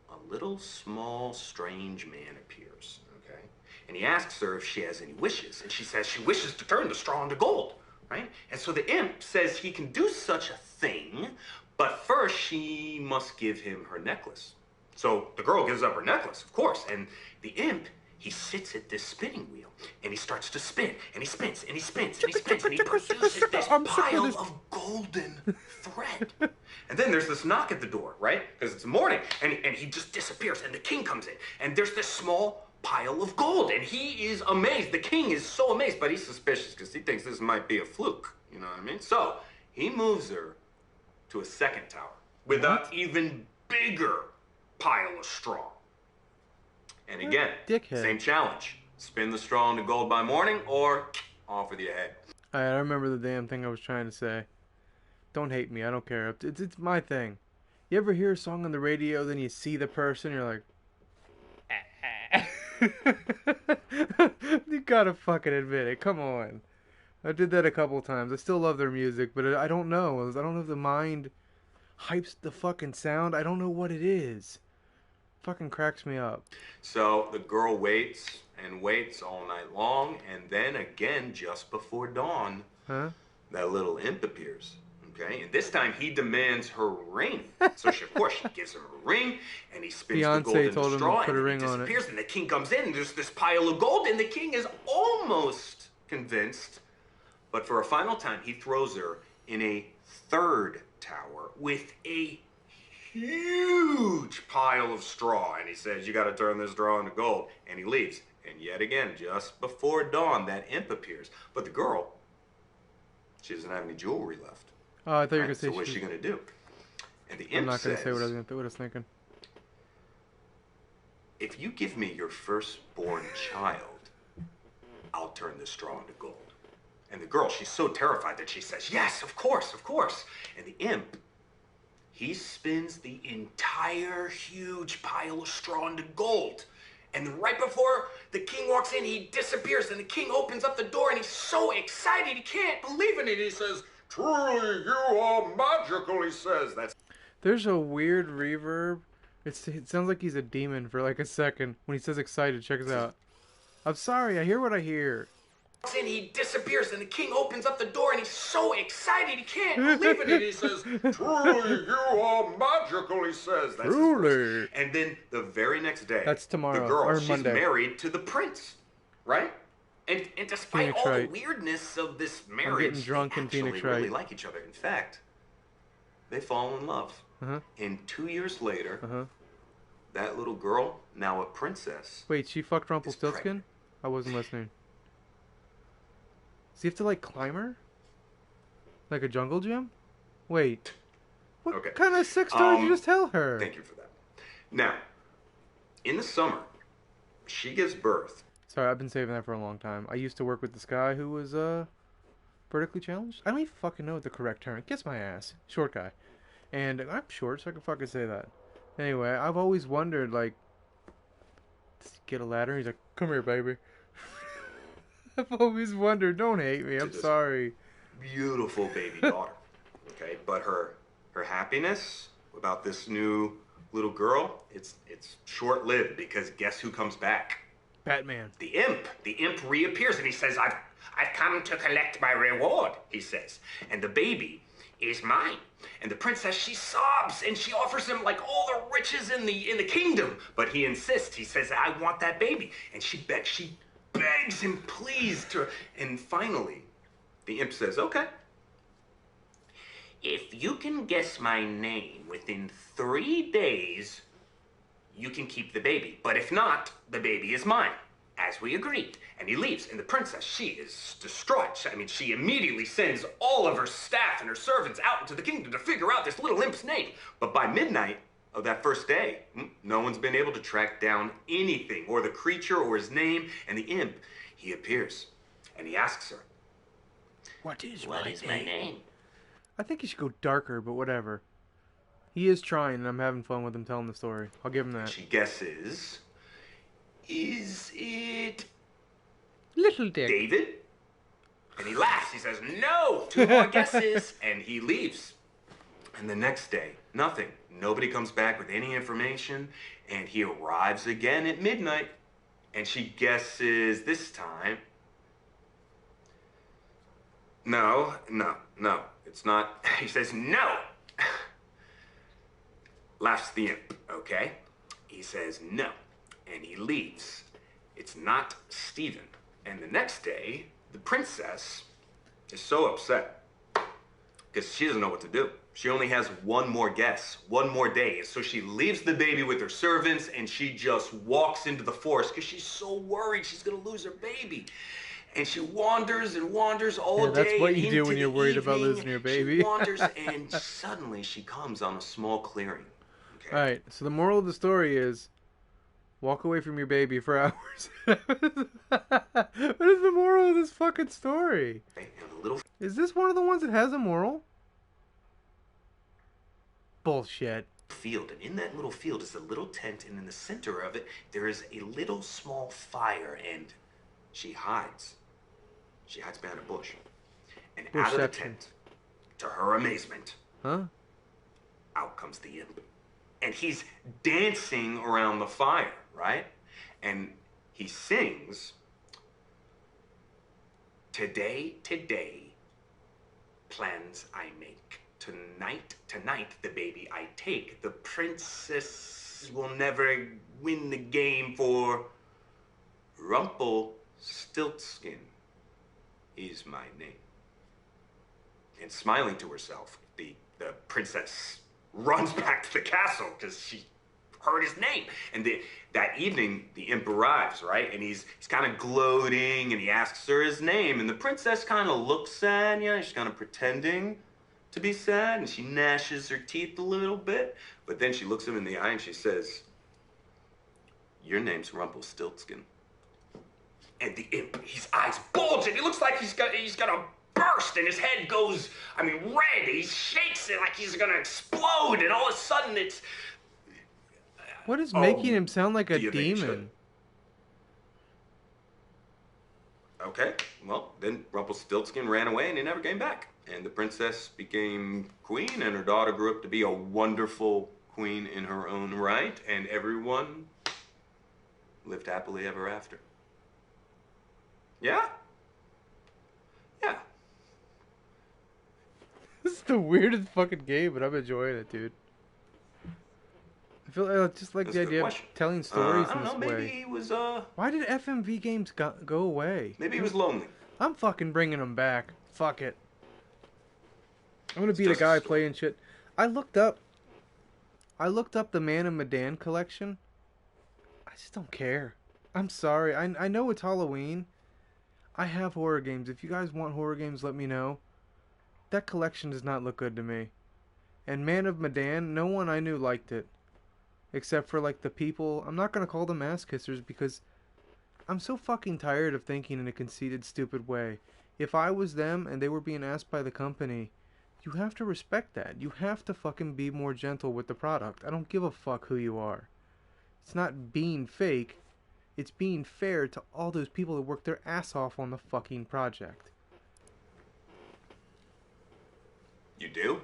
a little small strange man appears, okay? And he asks her if she has any wishes, and she says she wishes to turn the straw into gold, right? And so the imp says he can do such a thing, but first she must give him her necklace. So the girl gives up her necklace, of course, and the imp, he sits at this spinning wheel, and he starts to spin, and he spins, and he spins, and he spins, and he produces this pile of golden thread. And then there's this knock at the door, right? Because it's morning, and he just disappears, and the king comes in, and there's this small pile of gold, and he is amazed. The king is so amazed, but he's suspicious because he thinks this might be a fluke, you know what I mean? So he moves her to a second tower with an even bigger pile of straw. And again, same challenge. Spin the straw into gold by morning, or off with your head. Alright, I remember the damn thing I was trying to say. Don't hate me, I don't care. It's my thing. You ever hear a song on the radio, then you see the person, you're like... You gotta fucking admit it, come on. I did that a couple times. I still love their music, but I don't know. I don't know if the mind hypes the fucking sound. I don't know what it is. Fucking cracks me up. So the girl waits and waits all night long, and then again, just before dawn, that little imp appears. Okay, and this time he demands her ring. So of course she gives him a ring, and he spins the gold in the straw, and it disappears. And the king comes in, and there's this pile of gold, and the king is almost convinced. But for a final time, he throws her in a third tower with a huge pile of straw. And he says, you got to turn this straw into gold. And he leaves. And yet again, just before dawn, that imp appears. But the girl, She doesn't have any jewelry left. Oh, I thought you were going to say so what's she going to do? And the imp I'm not going to say what I says, was thinking. if you give me your firstborn child, I'll turn this straw into gold. And the girl, she's so terrified that she says, yes, of course, of course. And the imp, he spins the entire huge pile of straw into gold. And then right before the king walks in, he disappears. And the king opens up the door, and he's so excited, he can't believe it. And he says, truly, you are magical, he says. There's a weird reverb. It sounds like he's a demon for like a second. When he says excited, check this out. I'm sorry, I hear what I hear. And he disappears, and the king opens up the door, and he's so excited, he can't believe it. And he says, truly, you are magical, he says. Truly. And then the very next day, that's tomorrow, the girl, or she's Monday. married to the prince, right? And despite Phoenix all Wright. the weirdness of this marriage, I'm getting drunk they in actually Phoenix really Wright. like each other. In fact, they fall in love. And 2 years later, that little girl, now a princess. Wait, she fucked Rumpelstiltskin? I wasn't listening. Does he have to, like, climb her? Like a jungle gym? Wait. What kind of sex story did you just tell her? Thank you for that. Now, in the summer, she gives birth. Sorry, I've been saving that for a long time. I used to work with this guy who was, vertically challenged? I don't even fucking know the correct term. Kiss my ass. Short guy. And I'm short, so I can fucking say that. Anyway, I've always wondered, like, does he get a ladder? He's like, come here, baby. I've always wondered. Don't hate me. I'm sorry. Beautiful baby daughter. Okay, but her happiness about this new little girl, it's short-lived, because guess who comes back? Batman. The imp. The imp reappears, and he says, I've come to collect my reward, he says. And the baby is mine. And the princess, she sobs, and she offers him like all the riches in the kingdom. But he insists. He says, I want that baby. And she begs him, please. And finally, the imp says, okay. If you can guess my name within 3 days, you can keep the baby. But if not, the baby is mine, as we agreed. And he leaves. And the princess, she is distraught. I mean, she immediately sends all of her staff and her servants out into the kingdom to figure out this little imp's name. But by midnight of that first day, no one's been able to track down anything, or the creature, or his name. And the imp, he appears. And he asks her, What is my name? I think he should go darker, but whatever. He is trying, and I'm having fun with him telling the story. I'll give him that. She guesses, is it Little Dick? David? And he laughs. He says, no, 2 more guesses. And he leaves. And the next day, nothing. Nobody comes back with any information. And he arrives again at midnight. And she guesses this time. No, it's not. He says, no. Laughs the imp, okay? He says, no. And he leaves. It's not Stephen. And the next day, the princess is so upset because she doesn't know what to do. She only has one more guess, one more day. So she leaves the baby with her servants, and she just walks into the forest because she's so worried she's going to lose her baby. And she wanders and wanders all day. That's what you do when you're worried about evening. losing your baby. She wanders, and suddenly she comes on a small clearing. Okay? All right, so the moral of the story is, walk away from your baby for hours. What is the moral of this fucking story? Is this one of the ones that has a moral? Bullshit. Field, and in that little field is a little tent, and in the center of it there is a little small fire, and she hides. She hides behind a bush. And out of the tent, to her amazement, out comes the imp. And he's dancing around the fire, right? And he sings, today, plans I make. Tonight, the baby I take. The princess will never win the game, for Rumpelstiltskin is my name. And smiling to herself, the princess runs back to the castle because she heard his name. And that evening, the imp arrives, right? And he's kind of gloating, and he asks her his name. And the princess kind of looks sad, she's kind of pretending to be sad, and she gnashes her teeth a little bit. But then she looks him in the eye and she says, "Your name's Rumpelstiltskin." And the imp, his eyes bulge, and he looks like he's gonna burst, and his head goes, red. He shakes it like he's gonna explode, and all of a sudden it's... What is making him sound like a demon? Okay, well, then Rumpelstiltskin ran away, and he never came back. And the princess became queen, and her daughter grew up to be a wonderful queen in her own right, and everyone lived happily ever after. Yeah? Yeah. This is the weirdest fucking game, but I'm enjoying it, dude. I feel just like the idea of telling stories in this way. Maybe he was, Why did FMV games go away? Maybe he was lonely. I'm fucking bringing them back. Fuck it. I'm gonna be the guy playing shit. I looked up the Man of Medan collection. I just don't care. I'm sorry. I know it's Halloween. I have horror games. If you guys want horror games, let me know. That collection does not look good to me. And Man of Medan, no one I knew liked it. Except for, like, the people... I'm not going to call them ass kissers because I'm so fucking tired of thinking in a conceited, stupid way. If I was them and they were being asked by the company, you have to respect that. You have to fucking be more gentle with the product. I don't give a fuck who you are. It's not being fake. It's being fair to all those people that work their ass off on the fucking project. You do?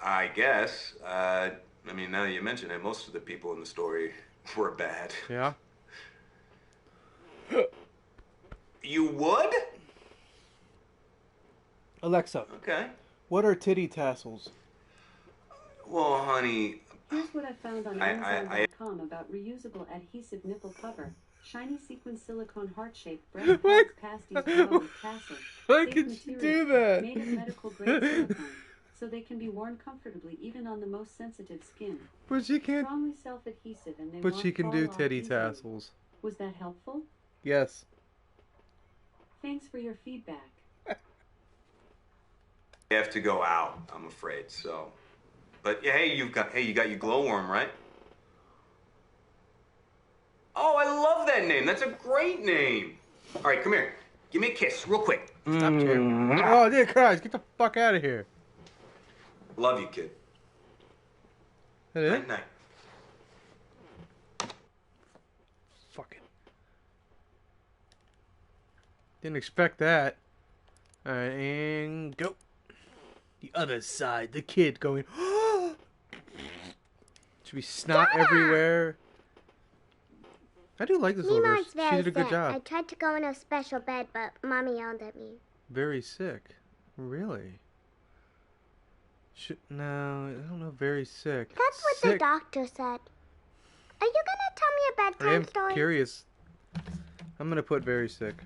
I guess. Now that you mention it, most of the people in the story were bad. Yeah? You would? Alexa. Okay. What are titty tassels? Well, honey... Here's what I found on Amazon.com about reusable adhesive nipple cover. Shiny sequin silicone heart-shaped breast pasties below with tassel. Why could you do that? Made of medical grade silicone, so they can be worn comfortably even on the most sensitive skin. But she can't. Strongly self-adhesive, and they But won't she can fall do off titty easily. tassels. Was that helpful? Yes. Thanks for your feedback. You have to go out, I'm afraid, so... But yeah, hey, you got your glowworm, right? Oh, I love that name. That's a great name. All right, come here. Give me a kiss, real quick. Stop here. Oh, dear Christ, get the fuck out of here. Love you, kid. That it? Night, night. Fuck it. Didn't expect that. All right, and go. The other side, the kid going, should be snot everywhere. I do like this little girl. She did a good job. I tried to go in a special bed, but Mommy yelled at me. Very sick. Really? No, I don't know. Very sick. That's what the doctor said. Are you going to tell me a bedtime story? I am curious. I'm going to put very sick.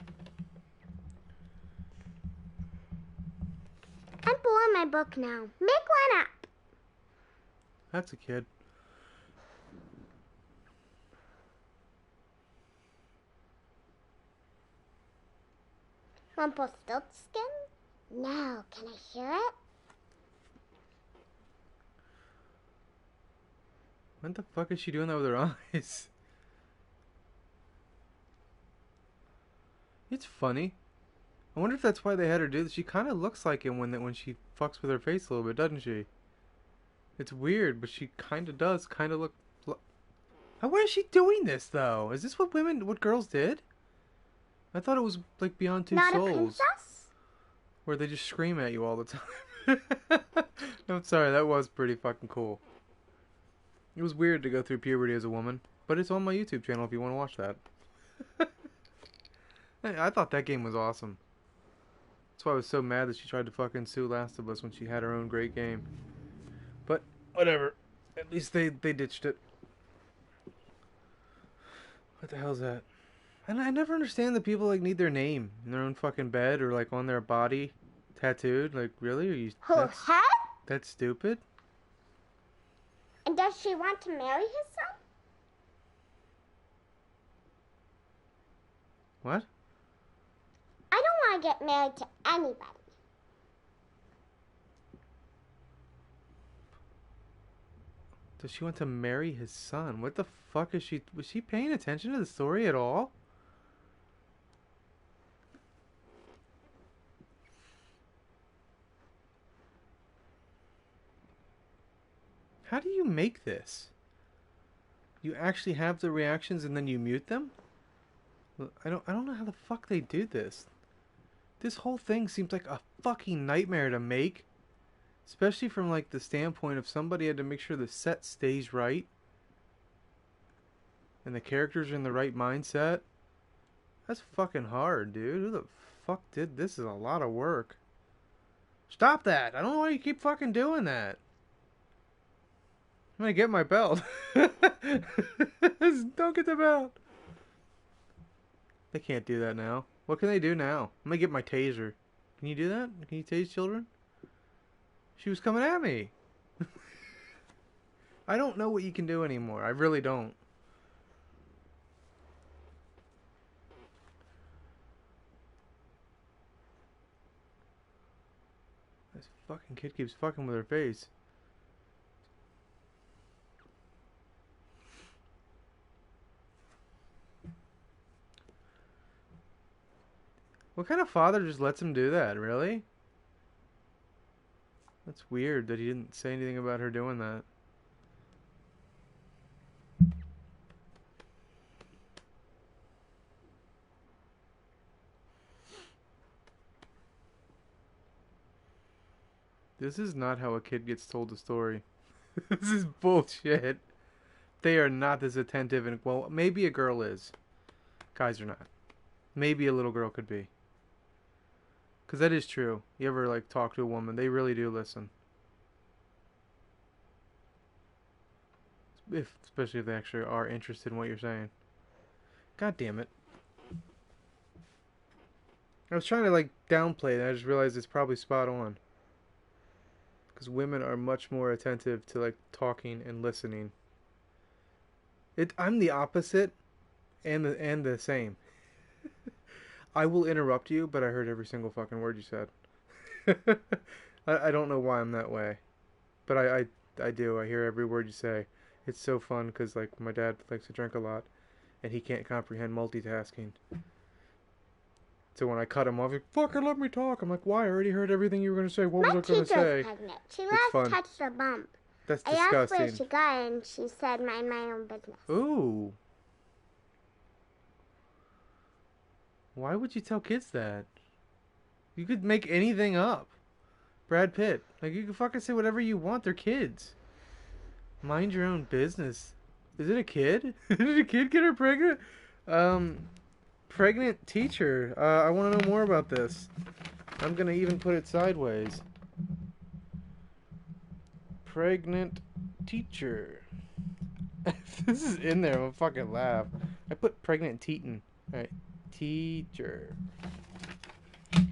I'm pulling my book now. Make one up. That's a kid. Rumpelstiltskin? No, can I hear it? What the fuck is she doing that with her eyes? It's funny. I wonder if that's why they had her do this. She kind of looks like him when she fucks with her face a little bit, doesn't she? It's weird, but she kind of does kind of look... Why is she doing this, though? Is this what girls did? I thought it was like Beyond Two Souls. Not a princess? Where they just scream at you all the time. I'm sorry, that was pretty fucking cool. It was weird to go through puberty as a woman, but it's on my YouTube channel if you want to watch that. I thought that game was awesome. That's why I was so mad that she tried to fucking sue Last of Us when she had her own great game. But, whatever. At least they ditched it. What the hell's that? And I never understand the people like need their name in their own fucking bed or like on their body tattooed. Like, really? Are you... Her head? That's stupid? And does she want to marry his son? What? I don't want to get married to anybody. Does she want to marry his son? What the fuck is she... Was she paying attention to the story at all? How do you make this? You actually have the reactions and then you mute them? I don't know how the fuck they do this. This whole thing seems like a fucking nightmare to make. Especially from like the standpoint of somebody had to make sure the set stays right. And the characters are in the right mindset. That's fucking hard, dude. Who the fuck did this? Is a lot of work. Stop that! I don't know why you keep fucking doing that. I'm gonna get my belt. Don't get the belt. They can't do that now. What can they do now? I'm gonna get my taser. Can you do that? Can you tase children? She was coming at me. I don't know what you can do anymore. I really don't. This fucking kid keeps fucking with her face. What kind of father just lets him do that, really? That's weird that he didn't say anything about her doing that. This is not how a kid gets told a story. This is bullshit. They are not this attentive and, well, maybe a girl is. Guys are not. Maybe a little girl could be. Because that is true. You ever, like, talk to a woman, they really do listen. Especially if they actually are interested in what you're saying. God damn it. I was trying to, like, downplay it, and I just realized it's probably spot on. Because women are much more attentive to, like, talking and listening. I'm the opposite and the same. I will interrupt you, but I heard every single fucking word you said. I don't know why I'm that way. But I do. I hear every word you say. It's so fun because, like, my dad likes to drink a lot. And he can't comprehend multitasking. So when I cut him off, he's like, fucking let me talk. I'm like, why? I already heard everything you were going to say. What was I going to say? Pregnant. She last touched a bump. That's disgusting. I asked where she got it, and she said, mind my own business. Ooh. Why would you tell kids that? You could make anything up. Brad Pitt. Like, you can fucking say whatever you want. They're kids. Mind your own business. Is it a kid? Did a kid get her pregnant? Pregnant teacher. I want to know more about this. I'm going to even put it sideways. Pregnant teacher. If this is in there, I'm going to fucking laugh. I put pregnant Teton. Alright. Teacher. I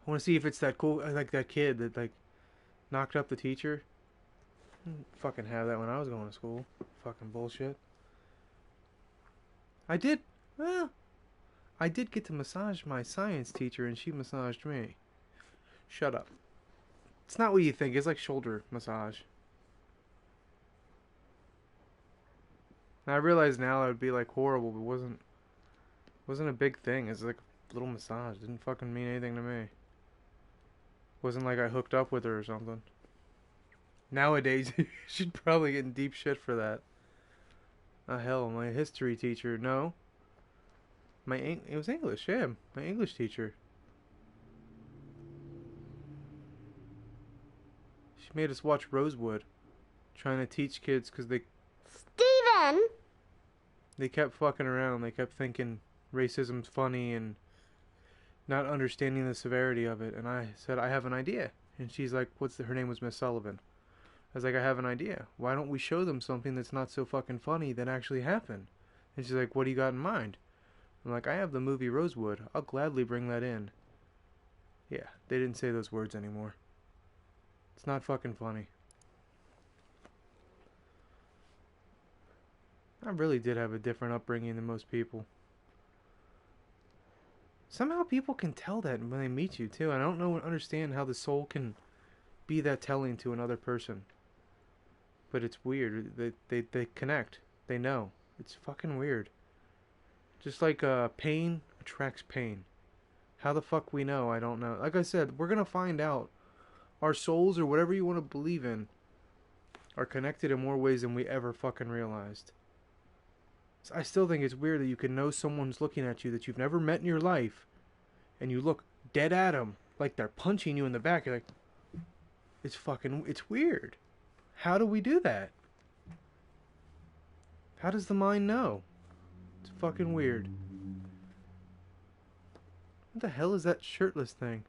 want to see if it's that cool, like that kid that, like, knocked up the teacher. Didn't fucking have that when I was going to school. Fucking bullshit. I did get to massage my science teacher and she massaged me. Shut up. It's not what you think. It's like shoulder massage. And I realize now it would be like horrible, but wasn't a big thing. It's like a little massage. Didn't fucking mean anything to me. Wasn't like I hooked up with her or something. Nowadays, you should probably get in deep shit for that. Oh, hell, my history teacher, no. It was English, yeah. My English teacher. She made us watch Rosewood. Trying to teach kids because Steven! They kept fucking around. They kept thinking racism's funny and not understanding the severity of it. And I said, I have an idea. And she's like, her name was Miss Sullivan. I was like, I have an idea. Why don't we show them something that's not so fucking funny that actually happened? And she's like, what do you got in mind? I'm like, I have the movie Rosewood. I'll gladly bring that in. Yeah, they didn't say those words anymore. It's not fucking funny. I really did have a different upbringing than most people. Somehow people can tell that when they meet you too. I don't understand how the soul can be that telling to another person. But it's weird. They connect. They know. It's fucking weird. Just like pain attracts pain. How the fuck we know, I don't know. Like I said, we're gonna find out. Our souls, or whatever you want to believe in, are connected in more ways than we ever fucking realized. I still think it's weird that you can know someone's looking at you that you've never met in your life, and you look dead at them like they're punching you in the back. You're like, it's weird. How do we do that? How does the mind know? It's fucking weird. What the hell is that shirtless thing?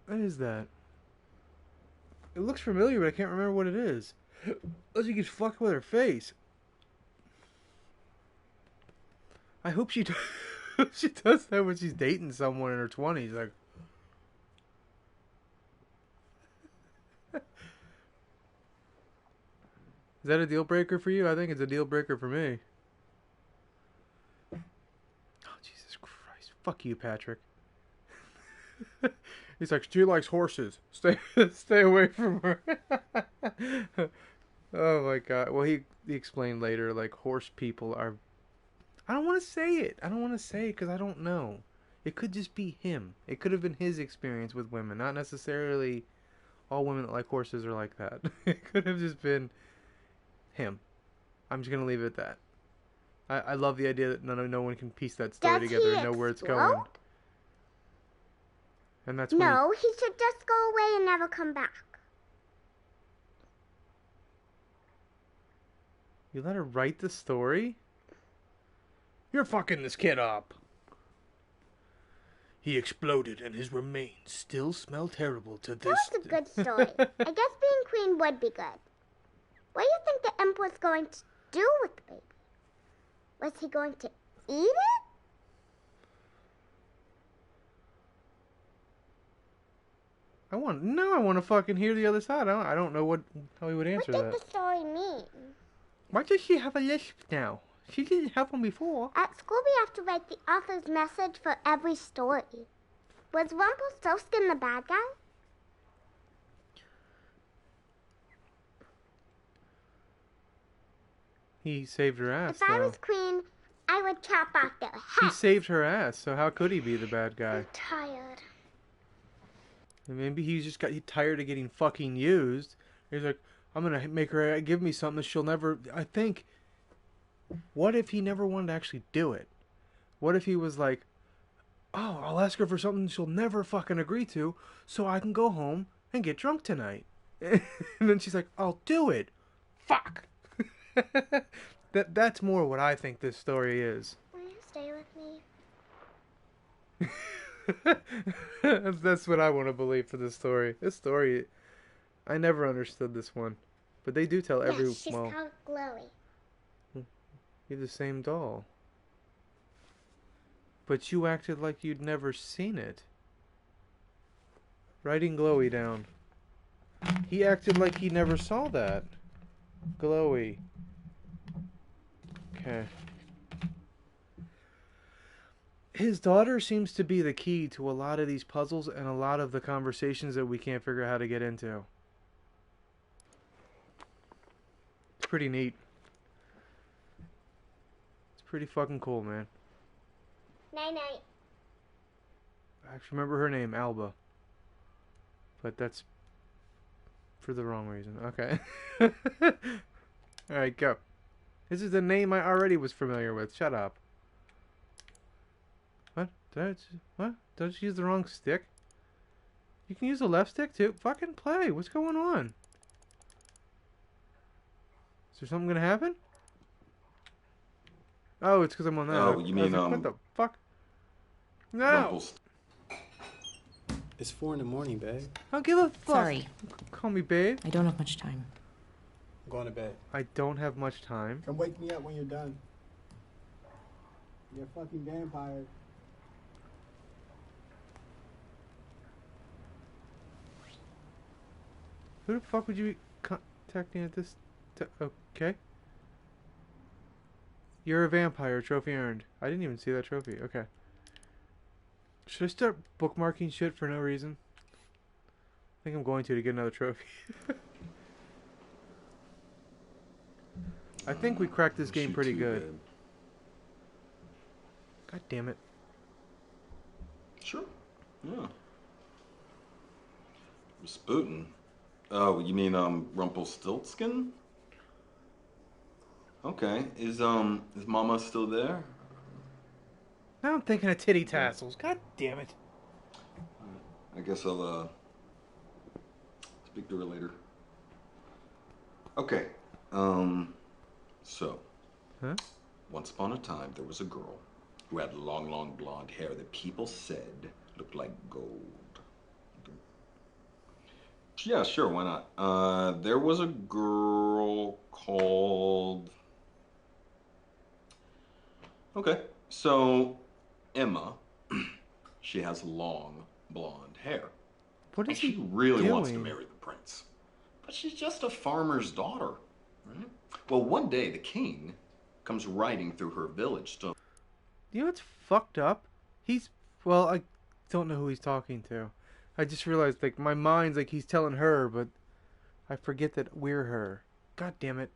What is that? It looks familiar, but I can't remember what it is. Unless you keeps fucking with her face. I hope she she does that when she's dating someone in her 20s. Like, is that a deal breaker for you? I think it's a deal breaker for me. Oh, Jesus Christ. Fuck you, Patrick. He's like, she likes horses. Stay away from her. Oh my God. Well, he explained later, like, horse people are... I don't want to say it. I don't want to say it because I don't know. It could just be him. It could have been his experience with women. Not necessarily all women that like horses are like that. It could have just been him. I'm just going to leave it at that. I love the idea that no one can piece that story together and know where it's going. And that's no, he should just go away and never come back. You let her write the story? You're fucking this kid up. He exploded and his remains still smell terrible to this... That was a good story. I guess being queen would be good. What do you think the emperor's going to do with the baby? Was he going to eat it? I want to fucking hear the other side. I don't know how he would answer that. What did the story mean? Why does she have a lisp now? She didn't have one before. At school we have to write the author's message for every story. Was Rumpelstiltskin the bad guy? He saved her ass, If I was queen, I would chop off their head. He saved her ass, so how could he be the bad guy? I'm tired. Maybe he's just tired of getting fucking used. He's like, I'm gonna make her give me something that she'll never... I think... What if he never wanted to actually do it? What if he was like, oh, I'll ask her for something she'll never fucking agree to, so I can go home and get drunk tonight. And then she's like, I'll do it. Fuck. That's more what I think this story is. Will you stay with me? That's what I want to believe for this story. This story, I never understood this one, but they do tell every. She's called Glowy. You're the same doll, but you acted like you'd never seen it. Writing Glowy down. He acted like he never saw that. Glowy. Okay. His daughter seems to be the key to a lot of these puzzles and a lot of the conversations that we can't figure out how to get into. It's pretty neat. It's pretty fucking cool, man. Night-night. I actually remember her name, Alba. But that's for the wrong reason. Okay. Alright, go. This is the name I already was familiar with. Shut up. What? What? Did you use the wrong stick? You can use the left stick too? Fucking play. What's going on? Is there something gonna happen? Oh, it's because I'm on that. Oh, you mean, like, what the fuck? No! It's 4 a.m, babe. I don't give a fuck. Sorry. Call me babe. I don't have much time. I'm going to bed. I don't have much time. Come wake me up when you're done. You're a fucking vampire. Who the fuck would you be contacting at this? Okay. You're a vampire. Trophy earned. I didn't even see that trophy. Okay. Should I start bookmarking shit for no reason? I think I'm going to get another trophy. I think we cracked this game pretty good. Bad. God damn it. Sure. Yeah. Rasputin. Oh, you mean Rumpelstiltskin? Okay. Is Mama still there? Now I'm thinking of titty tassels. God damn it. I guess I'll speak to her later. Okay. So. Huh? Once upon a time, there was a girl who had long, long blonde hair that people said looked like gold. Yeah, sure, why not? There was a girl called... Okay, so Emma, she has long blonde hair. What is and she really wants to marry the prince. But she's just a farmer's daughter. Right? Well, one day the king comes riding through her village. So you know what's fucked up? Well, I don't know who he's talking to. I just realized, like, my mind's like he's telling her, but I forget that we're her. God damn it.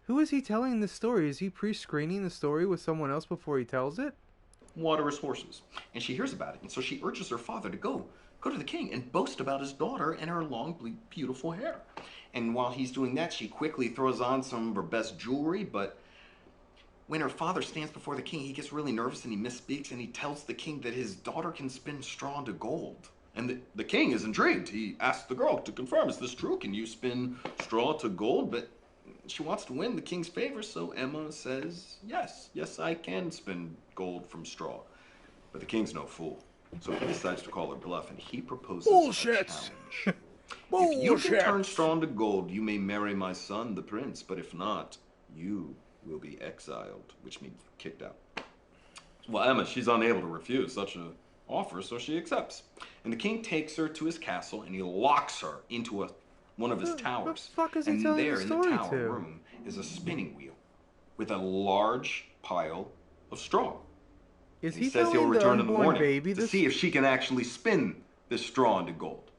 Who is he telling this story? Is he pre-screening the story with someone else before he tells it? Water his horses. And she hears about it, and so she urges her father to go to the king and boast about his daughter and her long, beautiful hair. And while he's doing that, she quickly throws on some of her best jewelry, but when her father stands before the king, he gets really nervous and he misspeaks, and he tells the king that his daughter can spin straw into gold. And the king is intrigued. He asks the girl to confirm, is this true? Can you spin straw to gold? But she wants to win the king's favor, so Emma says, yes, I can spin gold from straw. But the king's no fool. So he decides to call her bluff, and he proposes a challenge. If you can turn straw into gold, you may marry my son, the prince. But if not, you will be exiled, which means kicked out. Well, Emma, she's unable to refuse such an offer, so she accepts. And the king takes her to his castle, and he locks her into one of his towers. The fuck is he telling there the in story the tower to? room is a spinning wheel with a large pile of straw. Is he he says he'll telling the return in the unborn morning baby to this? see if she can actually spin this straw into gold.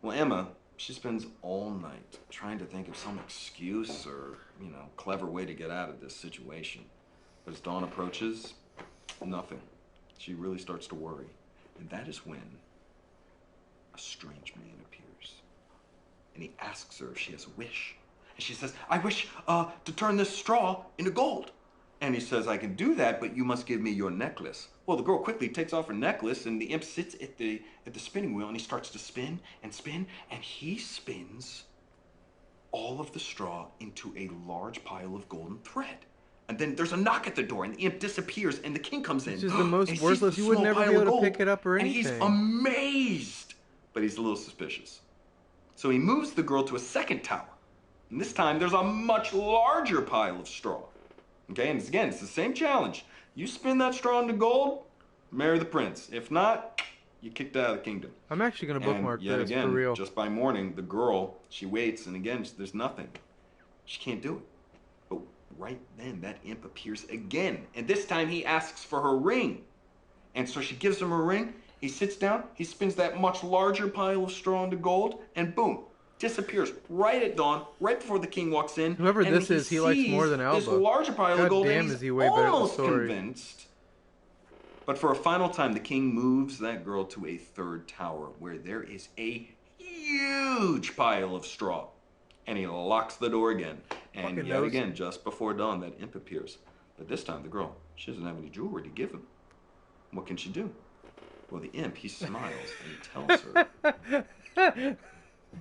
Well, Emma, she spends all night trying to think of some excuse or, clever way to get out of this situation. But as dawn approaches, nothing. She really starts to worry. And that is when a strange man appears. And he asks her if she has a wish. And she says, I wish to turn this straw into gold. And he says, I can do that, but you must give me your necklace. Well, the girl quickly takes off her necklace, and the imp sits at the spinning wheel, and he starts to spin and spin, and he spins all of the straw into a large pile of golden thread. And then there's a knock at the door, and the imp disappears, and the king comes in. This is the most and worthless. sees the You would small never be pile of able to gold, pick it up or and anything. he's amazed, but he's a little suspicious. So he moves the girl to a second tower. And this time, there's a much larger pile of straw. Okay, and again, it's the same challenge. You spin that straw into gold, marry the prince. If not, you're kicked out of the kingdom. I'm actually going to bookmark and yet this again, for real. just by morning, the girl, she waits, and again, there's nothing. She can't do it. But right then, that imp appears again. And this time, he asks for her ring. And so she gives him her ring. He sits down. He spins that much larger pile of straw into gold. And boom, disappears right at dawn, right before the king walks in. Whoever and this is, he likes more than Alba. This larger pile God of gold, damn, and is he's he way better at the almost story. convinced. But for a final time, the king moves that girl to a third tower where there is a huge pile of straw. And he locks the door again. And Fucking yet knows. again, just before dawn, that imp appears. But this time, the girl, she doesn't have any jewelry to give him. What can she do? Well, the imp, he smiles and he tells her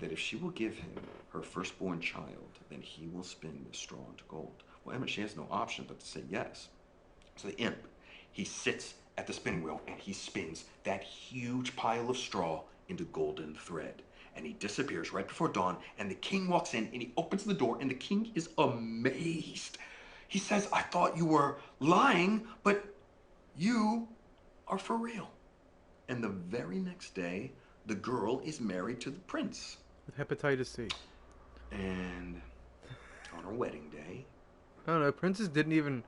that if she will give him her firstborn child, then he will spin the straw into gold. Well, Emma, she has no option but to say yes. So the imp, he sits at the spinning wheel and he spins that huge pile of straw into golden thread. And he disappears right before dawn, and the king walks in and he opens the door, and the king is amazed. He says, I thought you were lying, but you are for real. And the very next day, the girl is married to the prince. With hepatitis C. And on her wedding day... I don't know, princes didn't even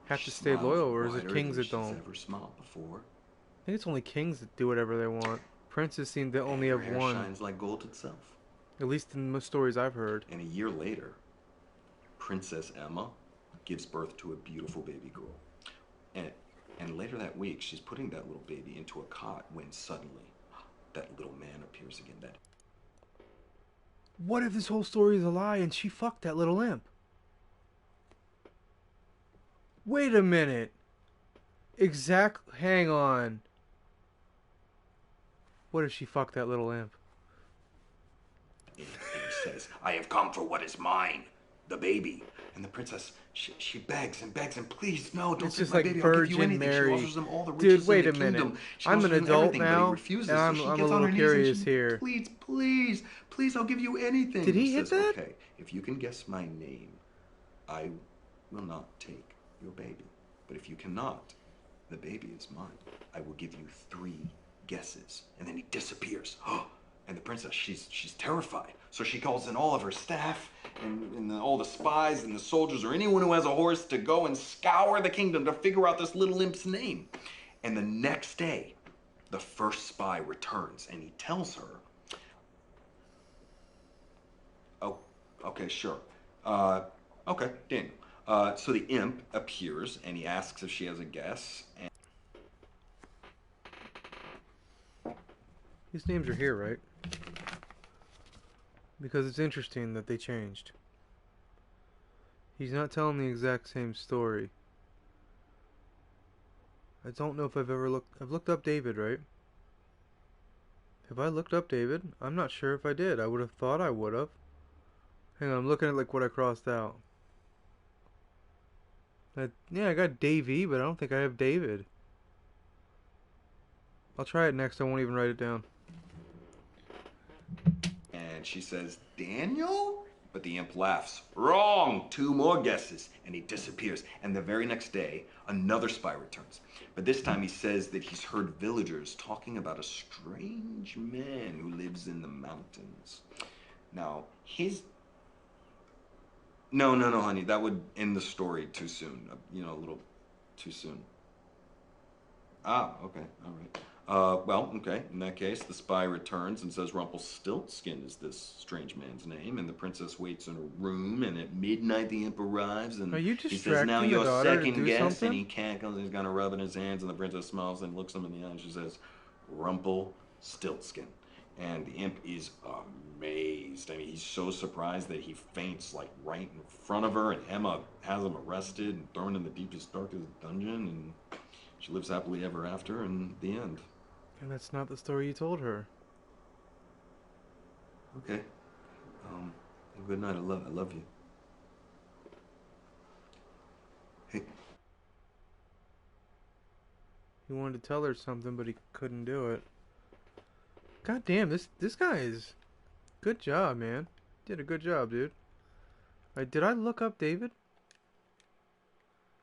have to stay loyal, or is it kings that don't? Ever smiled before. I think it's only kings that do whatever they want. Princes seem to only have hair one. Shines like gold itself. At least in most stories I've heard. And a year later, Princess Emma gives birth to a beautiful baby girl. And later that week, she's putting that little baby into a cot when suddenly that little man appears again. What if this whole story is a lie and she fucked that little imp? Wait a minute. Hang on. What if she fucked that little imp? And he says, I have come for what is mine, the baby. And the princess, she begs and begs and please, no, don't take my baby. I'll give you anything. She offers him all the riches Dude, wait in the a minute. kingdom. She I'm offers an him adult everything, but he now, refuses. and I'm So she a gets on little her knees curious and here. Please, I'll give you anything. Did he hit says, that? Okay, if you can guess my name, I will not take your baby. But if you cannot, the baby is mine. I will give you 3 guesses. And then he disappears. And the princess, she's terrified. So she calls in all of her staff and all the spies and the soldiers or anyone who has a horse to go and scour the kingdom to figure out this little imp's name. And the next day, the first spy returns and he tells her, oh, okay, sure. Okay, Daniel. So the imp appears and he asks if she has a guess. And these names are here, right? Because it's interesting that they changed. He's not telling the exact same story. I don't know if I've looked up David, right? Have I looked up David? I'm not sure if I did. I would have thought I would have. Hang on, I'm looking at like what I crossed out. Yeah, I got Davey, but I don't think I have David. I'll try it next. I won't even write it down. And she says, Daniel? But the imp laughs. Wrong! 2 more guesses. And he disappears. And the very next day, another spy returns. But this time he says that he's heard villagers talking about a strange man who lives in the mountains. Now, No, honey. That would end the story too soon. A little too soon. Ah, okay. All right. Well, okay. In that case, the spy returns and says Rumpelstiltskin is this strange man's name, and the princess waits in her room, and at midnight the imp arrives, and he says, now your second guess, and he cackles, he's gonna rub in his hands, and the princess smiles and looks him in the eye, and she says, Rumpelstiltskin. And the imp is amazed. I mean, he's so surprised that he faints, like, right in front of her, and Emma has him arrested and thrown in the deepest, darkest dungeon, and she lives happily ever after, and the end. And that's not the story you told her. Okay. Good night. I love you. Hey. He wanted to tell her something, but he couldn't do it. God damn, this guy is... Good job, man. Did a good job, dude. Did I look up David?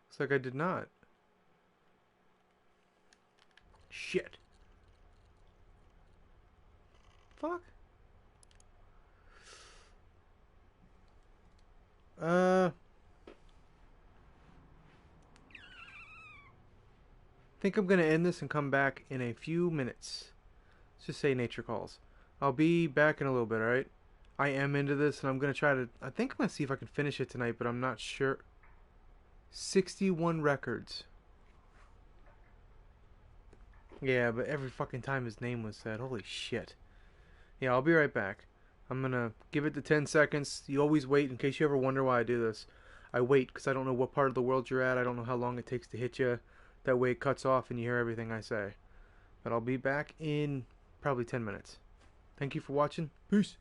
Looks like I did not. Shit. Fuck. Think I'm gonna end this and come back in a few minutes. Let's just say nature calls. I'll be back in a little bit, alright? I am into this and I'm gonna try to... I think I'm gonna see if I can finish it tonight, but I'm not sure. 61 records. Yeah, but every fucking time his name was said. Holy shit. Yeah, I'll be right back. I'm gonna give it to 10 seconds. You always wait in case you ever wonder why I do this. I wait because I don't know what part of the world you're at. I don't know how long it takes to hit you. That way it cuts off and you hear everything I say. But I'll be back in probably 10 minutes. Thank you for watching. Peace.